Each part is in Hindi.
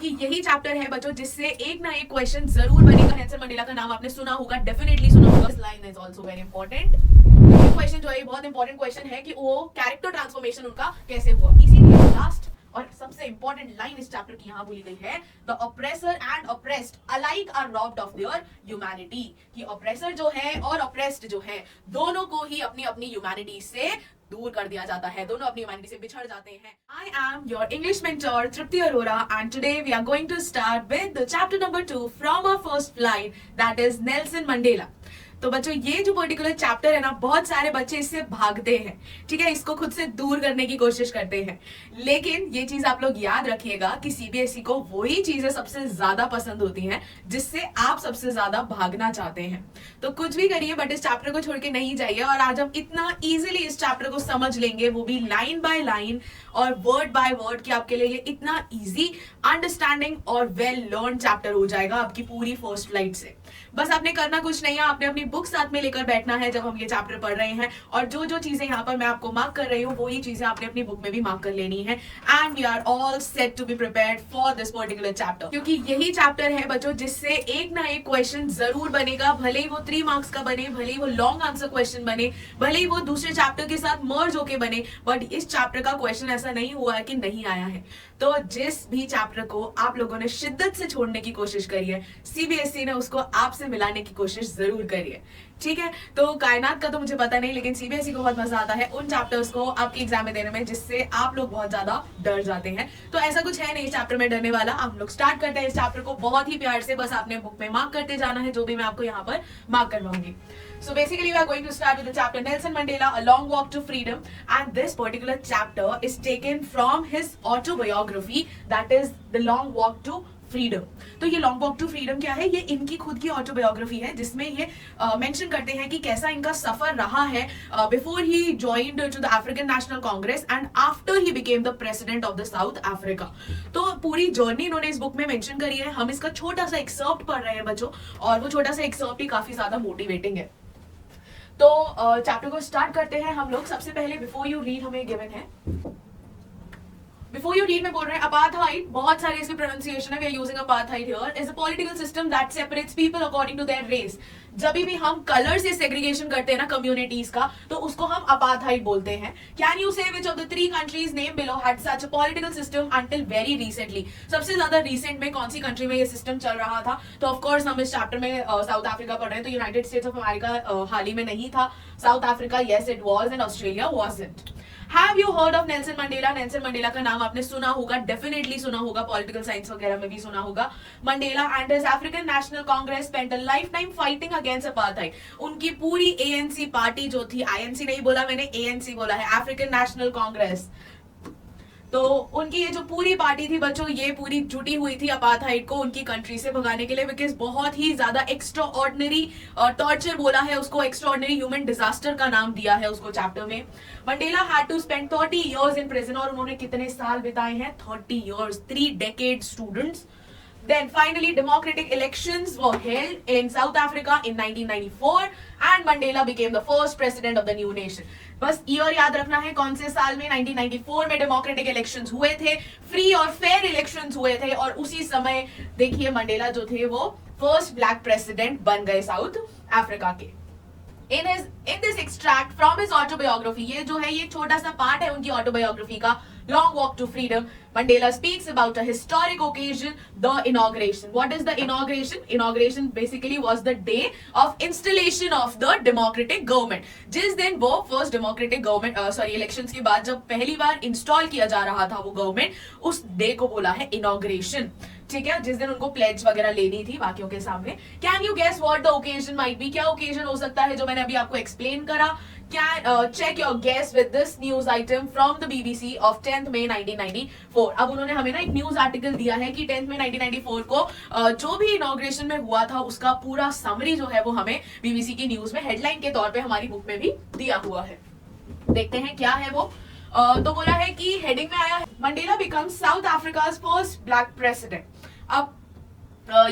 क्योंकि यही चैप्टर है बच्चों जिससे एक ना एक क्वेश्चन जरूर बनेगा। नेल्सन मंडेला का नाम आपने सुना होगा, डेफिनेटली सुना होगा। This line is also very important. Question जो है बहुत इंपॉर्टेंट क्वेश्चन है कि वो कैरेक्टर ट्रांसफॉर्मेशन उनका कैसे हुआ। इसीलिए लास्ट और सबसे इंपॉर्टेंट लाइन इस चैप्टर की यहां बोली गई है, the oppressor and oppressed alike are robbed of their humanity. कि ऑप्रेसर जो है और ऑप्रेस्ड जो है दोनों को ही अपनी अपनी ह्यूमैनिटी से दूर कर दिया जाता है, दोनों अपनी ह्यूमैनिटी से बिछड़ जाते हैं। I am your English mentor Tripti Arora and today we are going to start with the chapter number 2 from our First Flight, that is Nelson Mandela. तो बच्चों ये जो पर्टिकुलर चैप्टर है ना, बहुत सारे बच्चे इससे भागते हैं, ठीक है, इसको खुद से दूर करने की कोशिश करते हैं। लेकिन ये चीज आप लोग याद रखिएगा कि सीबीएसई को वही चीजें सबसे ज्यादा पसंद होती हैं जिससे आप सबसे ज्यादा भागना चाहते हैं। तो कुछ भी करिए बट इस चैप्टर को छोड़ के नहीं जाइए। और आज हम इतना इजीली इस चैप्टर को समझ लेंगे, वो भी लाइन बाय लाइन और वर्ड बाय वर्ड, कि आपके लिए ये इतना इजी अंडरस्टैंडिंग और वेल लर्न चैप्टर हो जाएगा आपकी पूरी फर्स्ट फ्लाइट से। बस आपने करना कुछ नहीं है, आपने अपनी बुक साथ में लेकर बैठना है जब हम ये चैप्टर पढ़ रहे हैं, और जो जो चीजें यहाँ पर मैं आपको मार्क कर रही हूँ वो ही चीजें आपने अपनी बुक में भी मार्क कर लेनी है। And we are all set to be prepared for this particular chapter, क्योंकि यही चैप्टर है बच्चों जिससे एक ना एक क्वेश्चन जरूर बनेगा। भले ही वो 3 मार्क्स का बने, भले ही वो लॉन्ग आंसर क्वेश्चन बने, भले ही वो दूसरे चैप्टर के साथ मर्ज होके बने, बट इस चैप्टर का क्वेश्चन ऐसा नहीं हुआ है कि नहीं आया है। तो जिस भी चैप्टर को आप लोगों ने शिद्दत से छोड़ने की कोशिश करी है, सीबीएसई ने उसको आपसे मिलाने की कोशिश जरूर करी है, ठीक है। तो कायनात का तो मुझे पता नहीं, लेकिन सीबीएसई को बहुत मजा आता है उन चैप्टर्स को आपके एग्जाम में देने में जिससे आप लोग बहुत ज्यादा डर जाते हैं। तो ऐसा कुछ है नहीं इस चैप्टर में डरने वाला। हम लोग स्टार्ट करते हैं इस चैप्टर को बहुत ही प्यार से, बस आपने बुक में मार्क करते जाना है जो भी मैं आपको यहाँ पर mark करवाऊंगी। So basically we are going to start with the chapter Nelson Mandela, A Long Walk to Freedom, and this particular chapter is taken from his autobiography, that is The Long Walk to Freedom. तो ये लॉन्ग वॉक टू फ्रीडम क्या है? ये इनकी खुद की ऑटोबायोग्राफी है जिसमें ये मेंशन करते हैं कि कैसा इनका सफर रहा है before he joined to the African National Congress and after he became the president of the South Africa. तो पूरी जर्नी इन्होंने इस बुक में मेंशन करी है। हम इसका छोटा सा एक्सर्प्ट पढ़ रहे हैं बच्चों, और वो छोटा सा एक्सर्प्ट ही काफी ज्यादा मोटिवेटिंग है। तो चैप्टर को स्टार्ट करते हैं हम लोग। सबसे पहले बिफोर यू रीड हमें गिवन है, बिफोर यू रीड में बोल रहे हैं अपार्थाइड, बहुत सारे इसके प्रोनाउंसिएशन है, we are using apartheid here, is a political system that separates people according to their race. जब भी हम कलर से सेग्रीगेशन करते हैं ना कम्युनिटीज का, तो उसको हम अपार्थाइड बोलते हैं। कैन यू से which of the 3 countries name below had such a political system until very recently? सबसे ज्यादा रिसेंट में कौन सी कंट्री में ये सिस्टम चल रहा था? तो ऑफ कोर्स हम इस चैप्टर में साउथ अफ्रीका पढ़ रहे हैं, तो यूनाइटेड स्टेट्स ऑफ अमेरिका हाल ही में नहीं था। South Africa yes it was, and Australia wasn't. Have you heard of Nelson Mandela? Nelson Mandela का नाम आपने सुना होगा, डेफिनेटली सुना होगा, पॉलिटिकल साइंस वगैरह में भी सुना होगा। Mandela and his African National Congress spent a life time fighting against apartheid. उनकी पूरी एएनसी पार्टी जो थी, आईएनसी नहीं बोला मैंने, एएनसी बोला है, अफ्रीकन नेशनल कांग्रेस। तो उनकी ये जो पूरी पार्टी थी बच्चों, ये पूरी जुटी हुई थी अपार्थाइड को उनकी कंट्री से भगाने के लिए, बिकॉज बहुत ही ज्यादा एक्स्ट्रा ऑर्डिनरी टॉर्चर बोला है उसको, एक्स्ट्रा ऑर्डिनरी ह्यूमन डिजास्टर का नाम दिया है उसको चैप्टर में। Mandela had to spend 30 years in prison, और उन्होंने कितने साल बिताए हैं? 30 years, 3 decades students. Then finally democratic elections were held in South Africa in 1994 and Mandela became the first president of the new nation. बस ईयर याद रखना है, कौन से साल में? 1994 में डेमोक्रेटिक इलेक्शंस हुए थे, फ्री और फेयर इलेक्शंस हुए थे, और उसी समय देखिए मंडेला जो थे वो फर्स्ट ब्लैक प्रेसिडेंट बन गए साउथ अफ्रीका के। In this extract from his autobiography, ये जो है ये छोटा सा पार्ट है उनकी ऑटोबायोग्राफी का, Long Walk to Freedom, Mandela speaks about a historic occasion, the inauguration. What is the inauguration? Inauguration basically was the day of installation of the democratic government. जिस दिन वो first democratic government elections के बाद जब पहली बार इंस्टॉल किया जा रहा था वो गवर्नमेंट, उस डे को बोला है इनॉग्रेशन, ठीक है, जिस दिन उनको प्लेज वगैरह लेनी थी बाकियों के सामने। Can you guess what the occasion might be? क्या ओकेजन हो सकता है जो मैंने अभी आपको एक्सप्लेन करा? Can check your guess with this news item from the BBC of 10th May 1994. अब उन्होंने हमें ना एक न्यूज आर्टिकल दिया है कि 10th May 1994 को जो भी इनॉग्रेशन में हुआ था उसका पूरा समरी जो है वो हमें बीबीसी की न्यूज में हेडलाइन के तौर पे हमारी बुक में भी दिया हुआ है। देखते हैं क्या है वो। तो बोला है कि हेडिंग में आया है, Mandela becomes south Africa's first black president. अब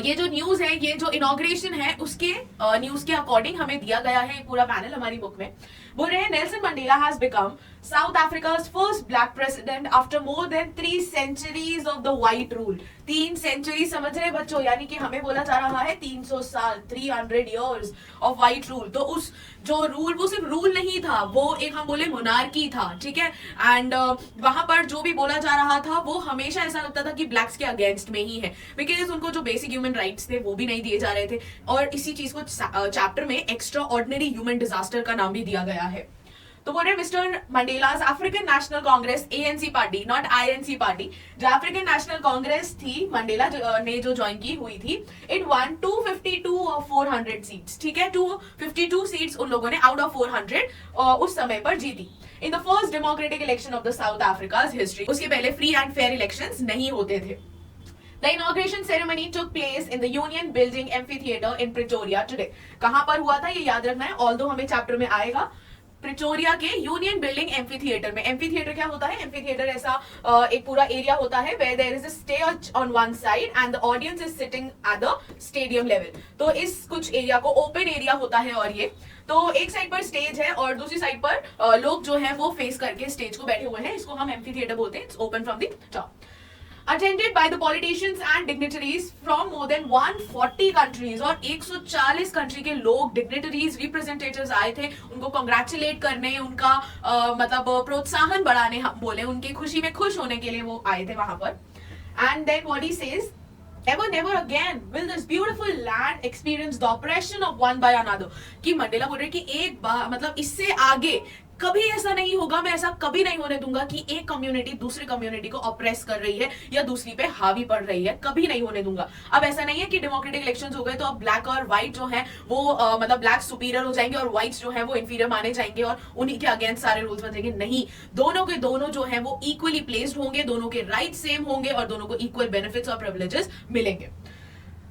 ये जो न्यूज है, ये जो इनॉग्रेशन है उसके न्यूज के अकॉर्डिंग हमें दिया गया है पूरा पैनल हमारी बुक में। बोल रहे हैं Nelson Mandela has become South Africa's first black president after more than 3 centuries of the white rule. 3 century समझ रहे बच्चों, यानी कि हमें बोला जा रहा है 300 साल, 300 years of white rule. तो उस जो रूल, वो सिर्फ रूल नहीं था, वो एक हम बोले मोनार्की था, ठीक है. एंड वहां पर जो भी बोला जा रहा था वो हमेशा ऐसा लगता था कि ब्लैक्स के अगेंस्ट में ही है, बिकॉज उनको जो बेसिक ह्यूमन राइट्स थे वो भी नहीं दिए जा रहे थे. और इसी चीज को चैप्टर में एक्स्ट्रा ऑर्डिनरी ह्यूमन डिजास्टर का नाम भी दिया गया है. तो बोल रहे mister Mandela's African National Congress ANC party, not INC party, जो अफ्रीकन नेशनल कांग्रेस थी मंडेला ने जो ज्वाइन की हुई थी, इट वन 252 और 400 सीट्स, ठीक है. 252 सीट्स उन लोगों ने आउट ऑफ 400 उस समय पर जीती. In the first democratic election of the south Africa's history. उसके पहले फ्री एंड फेयर इलेक्शंस नहीं होते थे. The inauguration ceremony took place in the Union Building Amphitheater in Pretoria today. कहां पर हुआ था ये याद रखना है, ऑल्दो हमें चैप्टर में आएगा. प्रिटोरिया के यूनियन बिल्डिंग एम्फीथिएटर में. एम्फीथिएटर क्या होता है? एम्फीथिएटर ऐसा एक पूरा एरिया होता है where there is a stage on one side and the audience is sitting at the stadium level. तो इस कुछ एरिया को ओपन एरिया होता है, और ये तो एक साइड पर स्टेज है और दूसरी साइड पर लोग जो है वो फेस करके स्टेज को बैठे हुए हैं. इसको हम एम्फीथिएटर बोलते हैं. It's open from the top. Attended by the politicians and dignitaries from more than 140 countries. और 140 कंट्री के लोग, डिग्नेटरीज, रिप्रेजेंटेटिव्स आए थे उनको कॉन्ग्रेचुलेट करने, उनका मतलब प्रोत्साहन बढ़ाने, हम बोले उनकी खुशी में खुश होने के लिए वो आए थे वहां पर. And then what he says, Ever never again will this beautiful land experience the oppression of one by another. कि मंडेला बोल रहे कि एक बार मतलब इससे आगे कभी ऐसा नहीं होगा, मैं ऐसा कभी नहीं होने दूंगा कि एक कम्युनिटी दूसरी कम्युनिटी को ऑप्रेस कर रही है या दूसरी पे हावी पड़ रही है, कभी नहीं होने दूंगा. अब ऐसा नहीं है कि डेमोक्रेटिक इलेक्शंस हो गए तो अब ब्लैक और व्हाइट जो है वो मतलब ब्लैक सुपीरियर हो जाएंगे और व्हाइट्स जो है वो इंफीरियर माने जाएंगे और उन्हीं के अगेंस्ट सारे रूल्स बनेंगे. नहीं, दोनों के दोनों जो है वो इक्वली प्लेस्ड होंगे, दोनों के राइट सेम होंगे और दोनों को इक्वल बेनिफिट्स और प्रिविलेजेस मिलेंगे.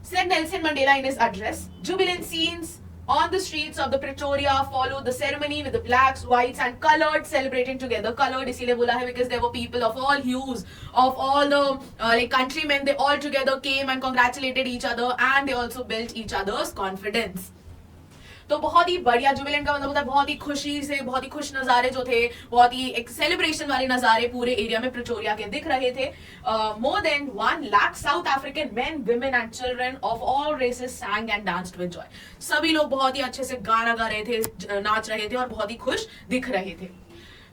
Said Nelson Mandela in his address. Jubilant scenes on the streets of the Pretoria followed the ceremony with the blacks, whites and colored celebrating together. Colored इसीलिए बोला है because there were people of all hues, of all the like countrymen. They all together came and congratulated each other and they also built each other's confidence. तो बहुत ही बढ़िया. जुबिलेंट का मतलब होता है बहुत ही खुशी से, बहुत ही खुश नजारे जो थे, बहुत ही एक सेलिब्रेशन वाले नजारे पूरे एरिया में प्रिटोरिया के दिख रहे थे. More than 1 lakh South African men, women and children of all races sang and danced with joy. सभी लोग बहुत ही अच्छे से गाना गा रहे थे, नाच रहे थे और बहुत ही खुश दिख रहे थे.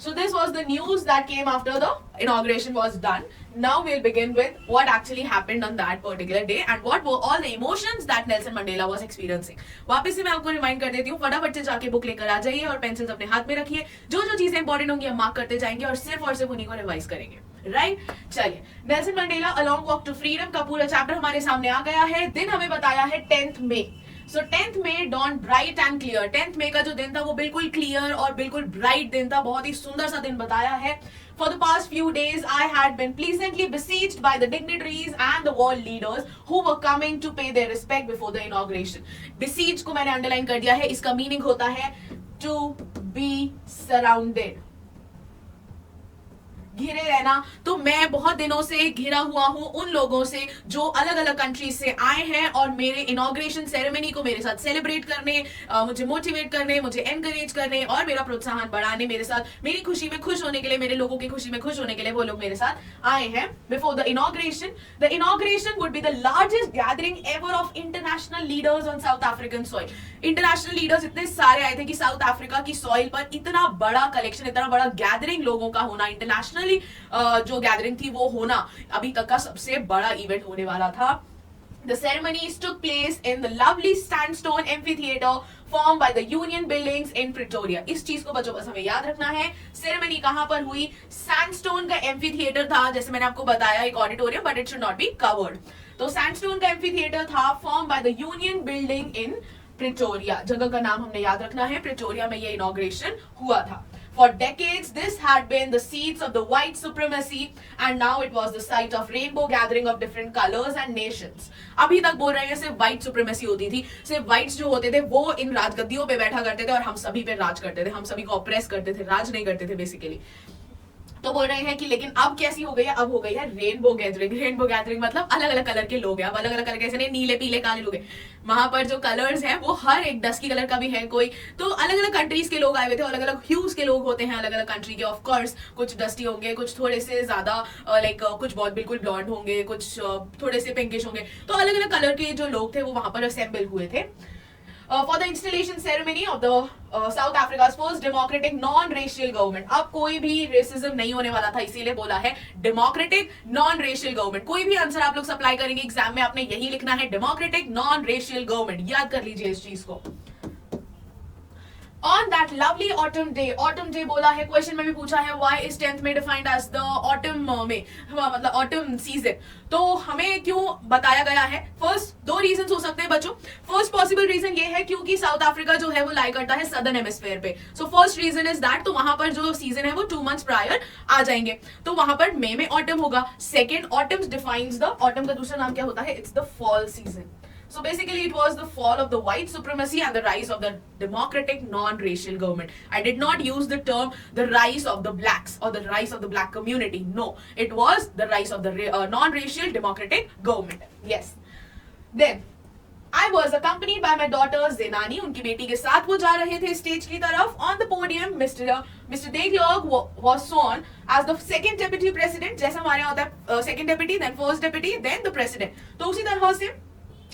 So this was the news that came after the inauguration was done. Now we'll begin with what actually happened on that particular day and what were all the emotions that Nelson Mandela was experiencing. वापस से मैं आपको रिमाइंड कर देती हूँ, फटाफट से जाके बुक लेकर आ जाइए और पेंसिल्स अपने हाथ में रखिए. जो जो चीजें इंपॉर्टेंट होंगी हम मार्क करते जाएंगे और सिर्फ उन्हीं को रिवाइज करेंगे. राइट, चलिए. Nelson Mandela a long walk to freedom का पूरा चैप्टर हमारे सामने आ गया है. दिन हमें बताया है 10th May. So 10th May dawn bright and clear. 10th May का जो दिन था वो बिल्कुल क्लियर और बिल्कुल ब्राइट दिन था, बहुत ही सुंदर सा दिन बताया है. For the past few days, I had been pleasantly besieged by the dignitaries and the world leaders who were coming to pay their respect before the inauguration. Besieged को मैंने अंडरलाइन कर दिया है. इसका मीनिंग होता है to be surrounded, घिरे रहना. तो मैं बहुत दिनों से घिरा हुआ हूं उन लोगों से जो अलग अलग कंट्री से आए हैं और मेरे इनॉग्रेशन सेरेमनी को मेरे साथ सेलिब्रेट करने, मुझे मोटिवेट करने, मुझे एनकरेज करने और मेरा प्रोत्साहन बढ़ाने, मेरे साथ मेरी खुशी में खुश होने के लिए, मेरे लोगों की खुशी में खुश होने के लिए वो लोग मेरे साथ आए हैं. Before the inauguration would be the largest gathering ever of international leaders on south African soil. International leaders इतने सारे आए थे कि साउथ अफ्रीका की सॉइल पर इतना बड़ा कलेक्शन, इतना बड़ा गैदरिंग लोगों का होना, इंटरनेशनली जो गैदरिंग थी वो होना अभी तक का सबसे बड़ा इवेंट होने वाला था. The ceremonies took place in the lovely sandstone amphitheater formed by the Union Buildings in Pretoria. इस चीज को बच्चों बस हमें याद रखना है. सेरेमनी कहां पर हुई? सैंडस्टोन का एम्फीथिएटर था, जैसे मैंने आपको बताया एक auditorium, but it should not be covered. तो सैंडस्टोन का एम्फीथिएटर था form by the union building in Pretoria. जगह का नाम हमने याद रखना है. प्रिटोरिया में ये इनॉग्रेशन हुआ था. For decades, this had been the seats of the white supremacy, and now it was the site of rainbow gathering of different colors and nations. अभी तक बोल रहे हैं सिर्फ white supremacy होती थी, सिर्फ whites जो होते थे वो इन राजगद्दियों पे बैठा करते थे और हम सभी पे राज करते थे, हम सभी को ऑप्रेस करते थे, राज नहीं करते थे बेसिकली. तो बोल रहे हैं कि लेकिन अब कैसी हो गई है, अब हो गई है रेनबो गैदरिंग। रेनबो गैदरिंग मतलब अलग अलग कलर के लोग हैं, अब अलग अलग कलर के, ऐसे नहीं नीले पीले काले लोग हैं, वहां पर जो कलर्स हैं वो हर एक डस्की कलर का भी है कोई, तो अलग अलग कंट्रीज के लोग आए हुए थे, अलग अलग ह्यूज के लोग होते हैं अलग अलग कंट्री के, ऑफ कोर्स कुछ डस्टी होंगे, कुछ थोड़े से ज्यादा लाइक कुछ बहुत बिल्कुल ब्लॉन्ड होंगे, कुछ थोड़े से पिंकिश होंगे, तो अलग अलग कलर के जो लोग थे वो वहां पर असेंबल हुए थे for the installation ceremony of the South Africa's first democratic non-racial government. अब कोई भी रेसिज्म नहीं होने वाला था, इसीलिए बोला है डेमोक्रेटिक नॉन रेशियल गवर्नमेंट। कोई भी आंसर आप लोग सप्लाई करेंगे एग्जाम में, आपने यही लिखना है, डेमोक्रेटिक नॉन रेशियल गवर्नमेंट। याद कर लीजिए इस चीज को। On that lovely autumn day बोला है, क्वेश्चन में भी पूछा है why is 10th May defined as the autumn में, मतलब autumn season, तो हमें क्यों बताया गया है? फर्स्ट दो रीजन हो सकते हैं बच्चों। फर्स्ट पॉसिबल रीजन ये है क्योंकि साउथ अफ्रीका जो है वो लाई करता है सदर्न हेमिस्फीयर पे, so first reason is that, तो वहां पर जो सीजन है वो 2 months प्रायर आ जाएंगे, तो वहां पर मई में ऑटम होगा। Second, autumn defines the, autumn का दूसरा नाम क्या होता है? It's the fall season. So basically it was the fall of the white supremacy and the rise of the democratic non-racial government. I did not use the term the rise of the blacks or the rise of the black community. No, it was the rise of the non-racial democratic government. Yes. Then I was accompanied by my daughter Zenani. उनकी बेटी के साथ वो जा रहे थे स्टेज की तरफ। On the podium, Mr. De Klerk was sworn as the second deputy president. जैसा हमारे यहाँ होता है second deputy, then first deputy, then the president. तो उसी तरह से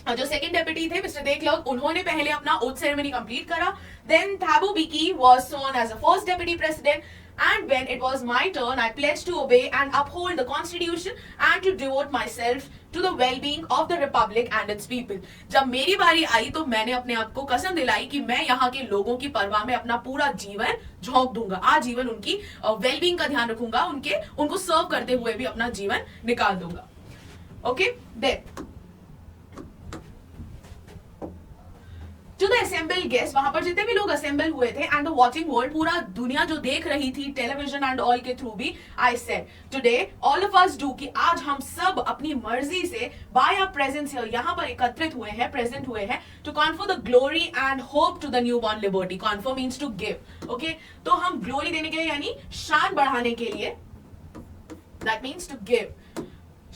जो सेकंड डेप्यूटी थे मिस्टर दे क्लर्क, उन्होंने पहले अपना ओथ सेरेमनी कंप्लीट करा। Then Thabo Mbeki was sworn as a first deputy president, and when it was my turn I pledged to obey and uphold the constitution and to devote myself to the well-being of the republic and its people. जब मेरी बारी आई तो मैंने अपने आप को कसम दिलाई कि मैं यहाँ के लोगों की परवाह में अपना पूरा जीवन झोंक दूंगा, आजीवन उनकी वेलबींग का ध्यान रखूंगा, उनको सर्व करते हुए भी अपना जीवन निकाल दूंगा। Okay, then To the assembled guests, वहां पर जितने भी लोग असेंबल हुए थे and the watching world, पूरा दुनिया जो देख रही थी टेलीविजन एंड ऑल के थ्रू भी, I said today all of us do, कि आज हम सब अपनी मर्जी से by our presence here यहाँ पर एकत्रित हुए हैं, प्रेजेंट हुए हैं, to confer the glory and hope to the newborn liberty. Confer means to give. Okay, तो हम ग्लोरी देने के लिए यानी शान बढ़ाने के लिए, that means to give,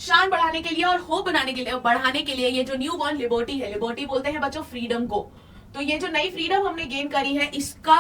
शान बढ़ाने के लिए और होप बनाने के लिए, बढ़ाने के लिए ये जो न्यू बॉर्न लिबर्टी है, लिबर्टी बोलते हैं बच्चों फ्रीडम को, तो ये जो नई फ्रीडम हमने गेन करी है इसका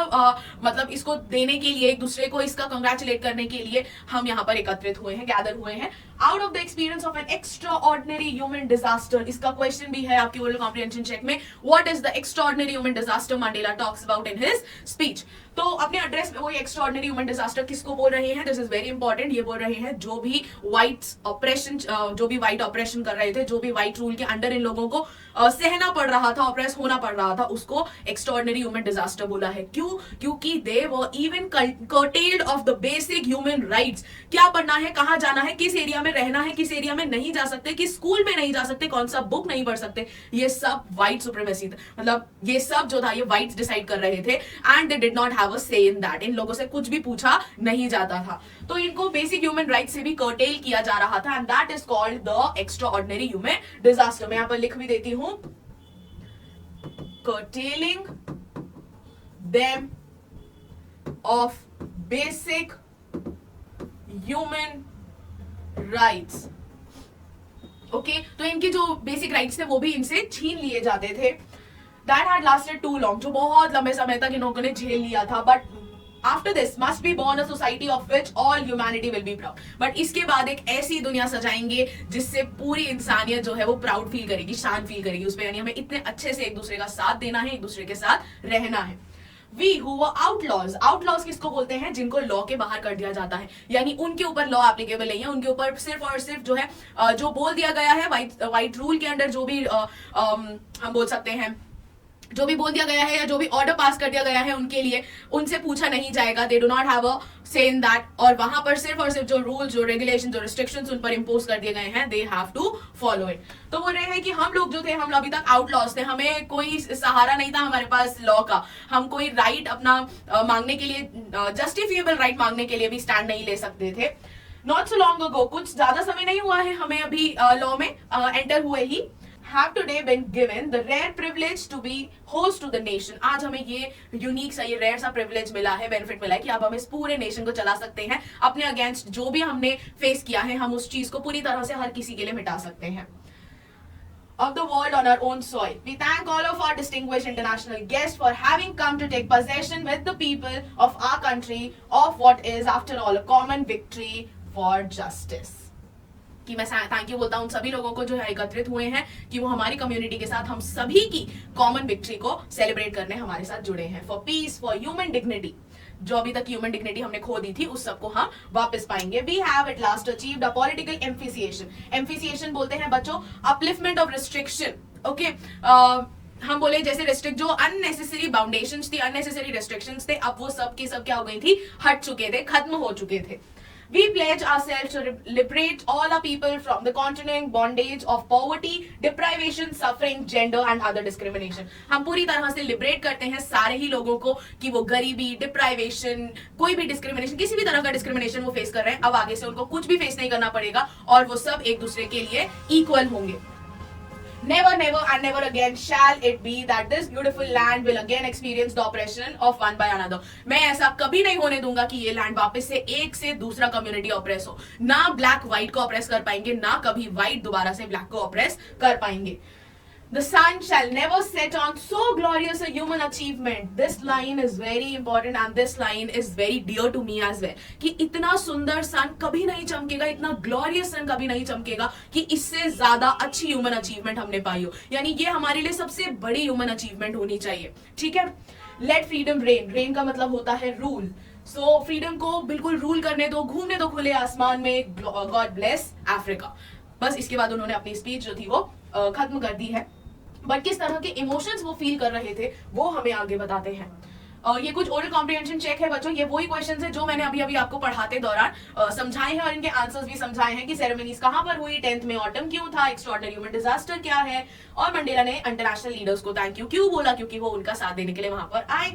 मतलब इसको देने के लिए, एक दूसरे को इसका कंग्रेचुलेट करने के लिए हम यहाँ पर एकत्रित हुए हैं, गैदर हुए हैं। Out of the experience of N extraordinary human disaster, इसका क्वेश्चन भी है आपकी ओरल कॉम्प्रिहेंशन चेक में, what is the extraordinary human disaster Mandela talks about in his speech. तो अपने एड्रेस में वो एक्स्ट्राऑर्डिनरी ह्यूमन डिजास्टर किसको बोल रहे हैं? This is very important. ये बोल रहे हैं जो भी व्हाइट ऑपरेशन, जो भी व्हाइट ऑपरेशन कर रहे थे, जो भी व्हाइट रूल के अंडर इन लोगों को सहना पड़ रहा था, ऑपरेस होना पड़ रहा था, उसको एक्स्ट्राऑर्डिनरी ह्यूमन डिजास्टर बोला है। क्यों? क्योंकि they were even curtailed of the basic human rights. क्या पढ़ना है, कहाँ जाना है, किस एरिया में रहना है, किस एरिया में नहीं जा सकते, किस स्कूल में नहीं जा सकते, कौन सा बुक नहीं पढ़ सकते, ये सब व्हाइट सुप्रीमेसी, मतलब ये सब जो था ये व्हाइट्स डिसाइड कर रहे थे and they did not have a से इन दैट। इन लोगों से कुछ भी पूछा नहीं जाता था, तो इनको बेसिक ह्यूमन राइट्स से भी कर्टेल किया जा रहा था and that is called the extraordinary human disaster. मैं यहां पर लिख भी देती हूं, curtailing them of basic human rights. Okay, तो इनके जो बेसिक राइट्स थे वो भी इनसे छीन लिए जाते थे। That had lasted too long, जो बहुत लंबे समय तक इन लोगों ने झेल लिया था। But after this must be born a society of which all humanity will be proud. But इसके बाद एक ऐसी दुनिया सजाएंगे जिससे पूरी इंसानियत जो है वो प्राउड फील करेगी, शान फील करेगी उस पर, यानी हमें इतने अच्छे से एक दूसरे का साथ देना है, एक दूसरे के साथ रहना है। We who were outlaws, outlaws किसको बोलते हैं? जिनको लॉ के बाहर कर दिया जाता है, यानी उनके ऊपर लॉ एप्लीकेबल नहीं है, उनके ऊपर सिर्फ और सिर्फ जो है जो बोल दिया गया है व्हाइट रूल के अंडर, जो भी हम बोल सकते हैं जो भी बोल दिया गया है या जो भी ऑर्डर पास कर दिया गया है उनके लिए, उनसे पूछा नहीं जाएगा। They do not have a से इन दैट, और वहां पर सिर्फ और सिर्फ जो रूल, जो रेगुलेशन, जो रिस्ट्रिक्शंस उन पर इंपोज कर दिए गए हैं, they have to follow it. तो बोल रहे हैं कि हम लोग जो थे, हम अभी तक आउटलॉज थे, हमें कोई सहारा नहीं था हमारे पास लॉ का, हम कोई राइट अपना मांगने के लिए, जस्टिफिएबल राइट मांगने के लिए भी स्टैंड नहीं ले सकते थे। नॉट सो लॉन्ग अगो, कुछ ज्यादा समय नहीं हुआ है हमें अभी लॉ में एंटर हुए ही, have today been given the rare privilege to be host to the nation. आज हमें ये यूनिक सा, ये रेयर सा प्रिविलेज मिला है, बेनिफिट मिला है कि अब हम इस पूरे नेशन को चला सकते हैं अपने अगेंस्ट। जो भी हमने फेस किया है हम उस चीज को पूरी तरह से हर किसी के लिए मिटा सकते हैं। Of the world on our own soil. We thank all of our distinguished international guests for having come to take possession with the people of our country of what is after all a common victory for justice. कि मैं थैंक यू बोलता हूँ उन सभी लोगों को जो है एकत्रित हुए हैं कि वो हमारी कम्युनिटी के साथ हम सभी की कॉमन विक्ट्री को सेलिब्रेट करने हमारे साथ जुड़े हैं। For piece, for human dignity, जो अभी तक ह्यूमन डिग्निटी हमने खो दी थी उस सबको हम वापस पाएंगे। We have at last achieved a political emancipation. Emancipation बोलते हैं बच्चों अपलिफ्टमेंट ऑफ रिस्ट्रिक्शन। ओके, हम बोले जैसे रिस्ट्रिक्ट जो अननेसेसरी बाउंडेशंस थी, अननेसेसरी रिस्ट्रिक्शंस थे, अब वो सब के सब क्या हो गई थी, हट चुके थे, खत्म हो चुके थे। We pledge ourselves to liberate all our people from the continuing bondage of poverty, deprivation, suffering, gender and other discrimination. हम पूरी तरह से लिबरेट करते हैं सारे ही लोगों को कि वो गरीबी, डिप्राइवेशन, कोई भी डिस्क्रिमिनेशन, किसी भी तरह का डिस्क्रिमिनेशन वो फेस कर रहे हैं, अब आगे से उनको कुछ भी फेस नहीं करना पड़ेगा और वो सब एक दूसरे के लिए इक्वल होंगे। Never, never and never again shall it be that this beautiful land will again experience the oppression of one by another. मैं ऐसा कभी नहीं होने दूंगा कि ये लैंड वापस से एक से दूसरा कम्युनिटी ऑप्रेस हो। ना ब्लैक व्हाइट को ऑप्रेस कर पाएंगे, ना कभी व्हाइट दोबारा से ब्लैक को ऑप्रेस कर पाएंगे। The sun shall never set on so glorious a human achievement. This line is very important and this line is very dear to me as well. कि इतना सुंदर सन कभी नहीं चमकेगा, इतना ग्लोरियस सन कभी नहीं चमकेगा कि इससे ज्यादा अच्छी ह्यूमन अचीवमेंट हमने पाई हो। यानी ये हमारे लिए सबसे बड़ी ह्यूमन अचीवमेंट होनी चाहिए। ठीक है, लेट फ्रीडम रेन। रेन का मतलब होता है रूल। सो फ्रीडम को बिल्कुल रूल करने दो, घूमने दो खुले आसमान में। God bless Africa. बस इसके बाद उन्होंने अपनी स्पीच जो थी वो खत्म कर दी है। बट किस तरह के इमोशंस वो फील कर रहे थे वो हमें आगे बताते हैं। ये कुछ ओरल कॉम्प्रिहेंशन चेक है बच्चों। ये वही क्वेश्चंस है जो मैंने अभी अभी आपको पढ़ाते दौरान समझाए हैं और इनके आंसर्स भी समझाए हैं कि सेरेमनीज कहां पर हुई, 10th में ऑटम क्यों था, एक्स्ट्राऑर्डिनरी ह्यूमन डिजास्टर क्या है, और मंडेला ने इंटरनेशनल लीडर्स को थैंक यू क्यों बोला, क्योंकि वो उनका साथ देने के लिए वहां पर आए।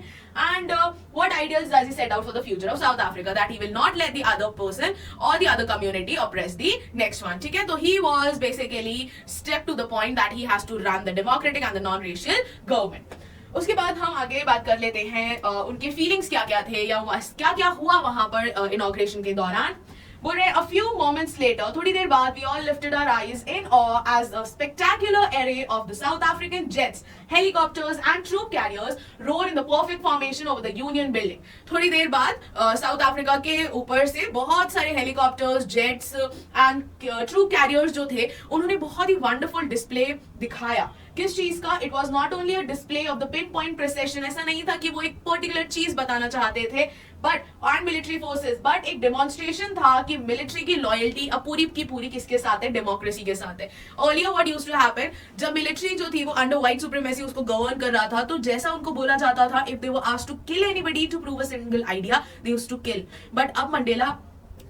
And what ideals does he set out for the future of South Africa, that he will not let the other person और the other community oppress the next one. ठीक है, तो he was basically step to the point that he has to run the democratic and the non racial government. उसके बाद हम आगे बात कर लेते हैं उनके फीलिंग्स क्या क्या थे या क्या क्या हुआ वहां पर इनॉग्रेशन के दौरान। बोल रहे a few moments later, थोड़ी देर बाद we all lifted our eyes in awe as a spectacular array of the South African jets, helicopters and troop carriers roared in the perfect formation over the Union building. थोड़ी देर बाद साउथ अफ्रीका के ऊपर से बहुत सारे helicopters, jets and troop carriers जो थे उन्होंने बहुत ही वंडरफुल डिस्प्ले दिखाया। किस चीज का? It was not only a display of the pin point precision. ऐसा नहीं था कि वो एक पर्टिकुलर चीज बताना चाहते थे but and military forces, but एक डेमोन्स्ट्रेशन था कि मिलिट्री की लॉयल्टी अब पूरी की पूरी किसके साथ है, डेमोक्रेसी के साथ है। Earlier what used to happen, जब मिलिट्री जो थी वो अंडर व्हाइट सुप्रीमेसी उसको गवर्न कर रहा था, तो जैसा उनको बोला जाता था, if they were asked to kill anybody to prove a single idea, they used to kill. But अब मंडेला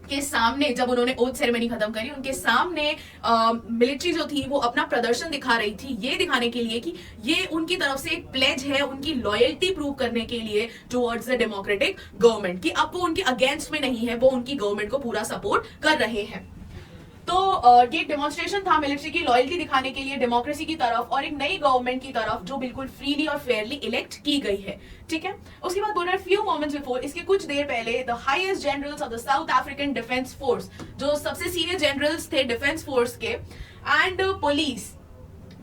के सामने जब उन्होंने ओथ सेरेमनी खत्म करी, उनके सामने मिलिट्री जो थी वो अपना प्रदर्शन दिखा रही थी, ये दिखाने के लिए कि ये उनकी तरफ से एक प्लेज है, उनकी लॉयल्टी प्रूव करने के लिए टुवर्ड्स द डेमोक्रेटिक गवर्नमेंट, कि अब वो उनके अगेंस्ट में नहीं है, वो उनकी गवर्नमेंट को पूरा सपोर्ट कर रहे हैं। तो ये डेमोन्स्ट्रेशन था मिलिट्री की लॉयल्टी दिखाने के लिए डेमोक्रेसी की तरफ और एक नई गवर्नमेंट की तरफ जो बिल्कुल फ्रीली और फेयरली इलेक्ट की गई है। ठीक है, उसके बाद बोल रहे हैं फ्यू मोमेंट्स बिफोर, इसके कुछ देर पहले the highest generals of the south African defence force, जो सबसे सीनियर जनरल्स थे डिफेंस फोर्स के, and police,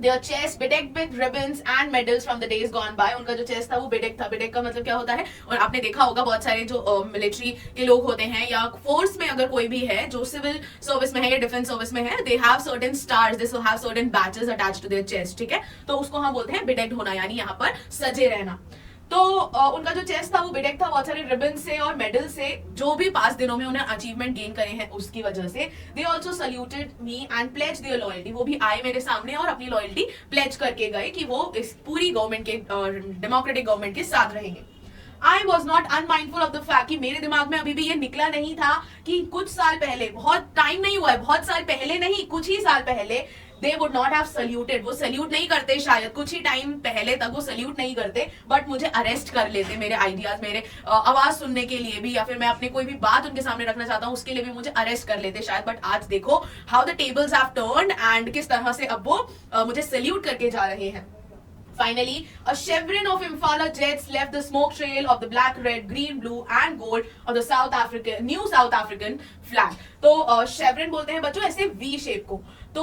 their chests bedecked with ribbons and medals from the days gone by। उनका जो चेस्ट था वो बेडेक था। बेडेक का मतलब क्या होता है, और आपने देखा होगा बहुत सारे जो मिलिट्री के लोग होते हैं या फोर्स में अगर कोई भी है जो सिविल सर्विस में है या डिफेंस सर्विस में है, they have certain stars, they have certain badges attached to their chest. ठीक है, तो उसको हम बोलते हैं बेडेक्ड होना, यानी यहाँ पर सजे रहना। तो उनका जो चेस्ट था वो बेडेक था बहुत सारे रिबन से और मेडल से, जो भी 5 दिनों में उन्हें अचीवमेंट गेन करे हैं उसकी वजह से। They also saluted me and pledge their loyalty, वो भी आए मेरे सामने और अपनी लॉयल्टी प्लेज करके गए कि वो इस पूरी गवर्नमेंट के डेमोक्रेटिक गवर्नमेंट के साथ रहेंगे। I was not unmindful of the fact कि मेरे दिमाग में अभी भी ये निकला नहीं था कि कुछ साल पहले, बहुत टाइम नहीं हुआ है, बहुत साल पहले नहीं, कुछ ही साल पहले they would not have saluted. वो सल्यूट नहीं करते, शायद कुछ ही टाइम पहले तक वो सल्यूट नहीं करते, बट मुझे अरेस्ट कर लेते मेरे आइडियाज, मेरे आवाज सुनने के लिए भी, या फिर मैं अपने कोई भी बात उनके सामने रखना चाहता हूँ उसके लिए भी मुझे अरेस्ट कर लेते शायद। बट आज देखो how the tables have turned and किस तरह से अब वो मुझे सल्यूट करके जा रहे हैं। Finally, a chevron of Impala jets left the smoke trail of the black, red, green, blue and gold of the new South African flag. तो chevron बोलते हैं बच्चों ऐसे V शेप को। तो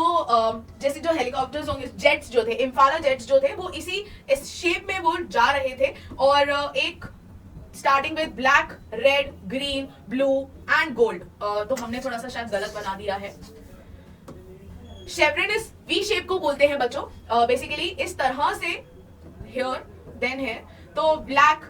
जैसे जो हेलीकॉप्टर्स होंगे, जेट्स जो थे, इम्फाला जेट्स जो थे, वो इस शेप में वो जा रहे थे। और एक starting with black, red, green, blue and gold. तो हमने थोड़ा सा शायद गलत बना दिया है। शेवरन इस वी शेप को बोलते हैं बच्चों, बेसिकली इस तरह से हियर देन है, तो black,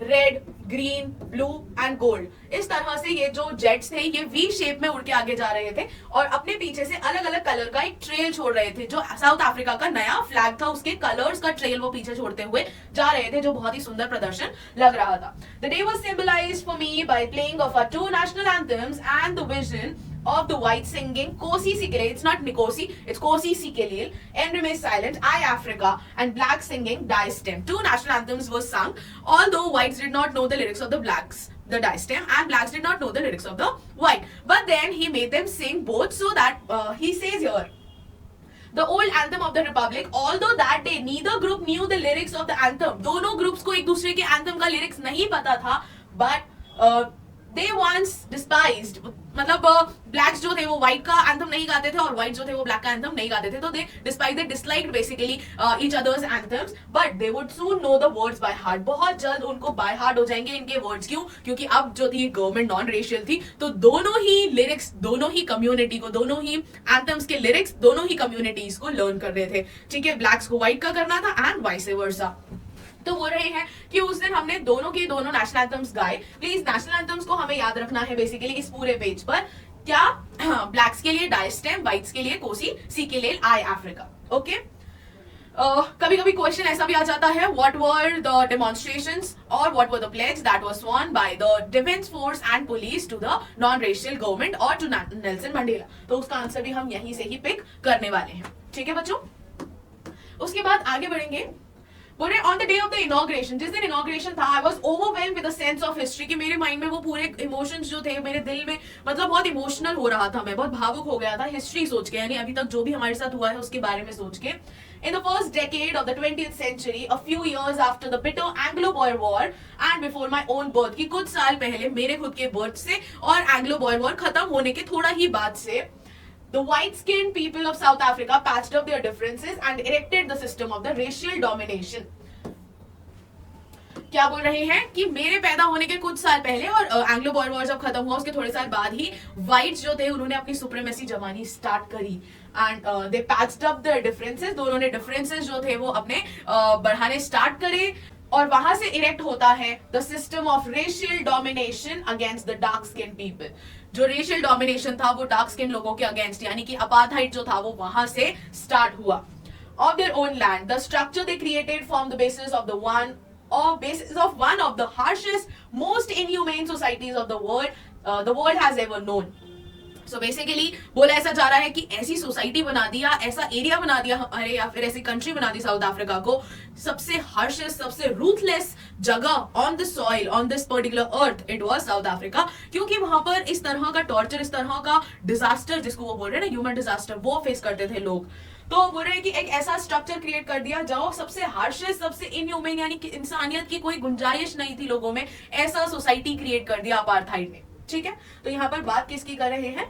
red, green, blue and gold, इस तरह से ये जो जेट्स थे ये वी शेप में उड़ के आगे जा रहे थे और अपने पीछे से अलग अलग कलर का एक ट्रेल छोड़ रहे थे। जो साउथ अफ्रीका का नया फ्लैग था उसके कलर्स का ट्रेल वो पीछे छोड़ते हुए जा रहे थे, जो बहुत ही सुंदर प्रदर्शन लग रहा था। The day was symbolised for me by playing of our two national anthems and the vision of the white singing Kosi Sikelel, it's not Nkosi, it's Kosi Sikelel, and Remain Silent, I Africa, and black singing Die Stem. Two national anthems were sung, although whites did not know the lyrics of the blacks, the Die Stem, and blacks did not know the lyrics of the white. But then he made them sing both, so that he says here, the old anthem of the republic, although that day neither group knew the lyrics of the anthem. दोनों ग्रुप्स को एक दूसरे के anthem का lyrics नहीं पता था, but they once despised, मतलब ब्लैक्स जो थे वो व्हाइट का एंथम नहीं गाते थे और व्हाइट जो थे वो ब्लैक का एंथम नहीं गाते थे, तो they despite, they disliked basically each other's anthems, but they would soon know the words by heart. बहुत जल्द उनको बाय हार्ट हो जाएंगे इनके वर्ड्स। क्यों? क्योंकि अब जो थी गवर्नमेंट नॉन रेशियल थी, तो दोनों ही लिरिक्स, दोनों ही कम्युनिटी को, दोनों ही एंथम्स के लिरिक्स दोनों ही कम्युनिटीज को लर्न कर रहे थे। ठीक है, ब्लैक्स को व्हाइट का करना था एंड वाइस वर्सा। तो बोल रहे हैं कि उस दिन हमने दोनों के दोनों नेशनल एंथम्स गाए। प्लीज नेशनल एंथम्स को हमें याद रखना है बेसिकली इस पूरे पेज पर। क्या? ब्लैक्स के लिए डाई स्टेम, व्हाइट्स के लिए Nkosi Sikelel, iAfrika. Okay, कभी कभी क्वेश्चन ऐसा भी आ जाता है, व्हाट वर द डेमोन्स्ट्रेशंस और what were the pledge that was sworn by the defence force and police to the non racial government और टू नेल्सन मंडेला। तो उसका आंसर भी हम यहीं से ही पिक करने वाले हैं। ठीक है बच्चों, उसके बाद आगे बढ़ेंगे। बोले on the day of the inauguration, जिस दिन इनॉग्रेशन था, I was overwhelmed with a sense of history, कि मेरे माइंड में वो पूरे इमोशंस जो थे मेरे दिल में, मतलब बहुत इमोशनल हो रहा था, मैं बहुत भावुक हो गया था हिस्ट्री सोच के, यानी अभी तक जो भी हमारे साथ हुआ है उसके बारे में सोच के। In the first decade of the 20th century, a few years after the bitter Anglo-Boer War and before my own birth, कि कुछ साल पहले मेरे खुद के बर्थ से और Anglo-Boer War खत्म होने के थोड़ा ही बाद से, the white-skinned people of South Africa patched up their differences and erected the system of the racial domination. क्या बोल रहे हैं कि मेरे पैदा होने के कुछ साल पहले और एंग्लो बॉयर वॉर जब खत्म हुआ उसके थोड़े साल बाद ही व्हाइट्स जो थे उन्होंने अपनी सुप्रीमेसी जमानी स्टार्ट करी and they patched up the differences. दोनों ने डिफरेंसेस जो थे वो अपने बढ़ाने स्टार्ट करे और वहां से इरेक्ट होता है the system of racial domination against the dark skin people. जो रेशियल डोमिनेशन था वो डार्क स्किन लोगों के अगेंस्ट, यानी कि अपार्थाइड जो था वो वहां से स्टार्ट हुआ। Of their own land the structure they created form the basis of the one of the harshest, most inhumane societies of the world has ever known. So basically बोला ऐसा जा रहा है कि ऐसी सोसाइटी बना दिया, ऐसा एरिया बना दिया हमारे, या फिर ऐसी कंट्री बना दी साउथ अफ्रीका को, सबसे हार्शेस्ट, सबसे रूथलेस जगह on the soil, on this particular earth, it was south Africa. क्योंकि वहां पर इस तरह का टॉर्चर, इस तरह का डिजास्टर, जिसको वो बोल रहे हैं ना ह्यूमन डिजास्टर, वो फेस करते थे लोग। तो बोल रहे हैं कि एक ऐसा स्ट्रक्चर क्रिएट कर दिया जो सबसे हार्शेस्ट, सबसे इनह्यूमन, यानी कि इंसानियत की कोई गुंजाइश नहीं थी लोगों में, ऐसा सोसाइटी क्रिएट कर दिया अपार्थाइड ने। ठीक है, तो यहाँ पर बात किसकी कर रहे हैं?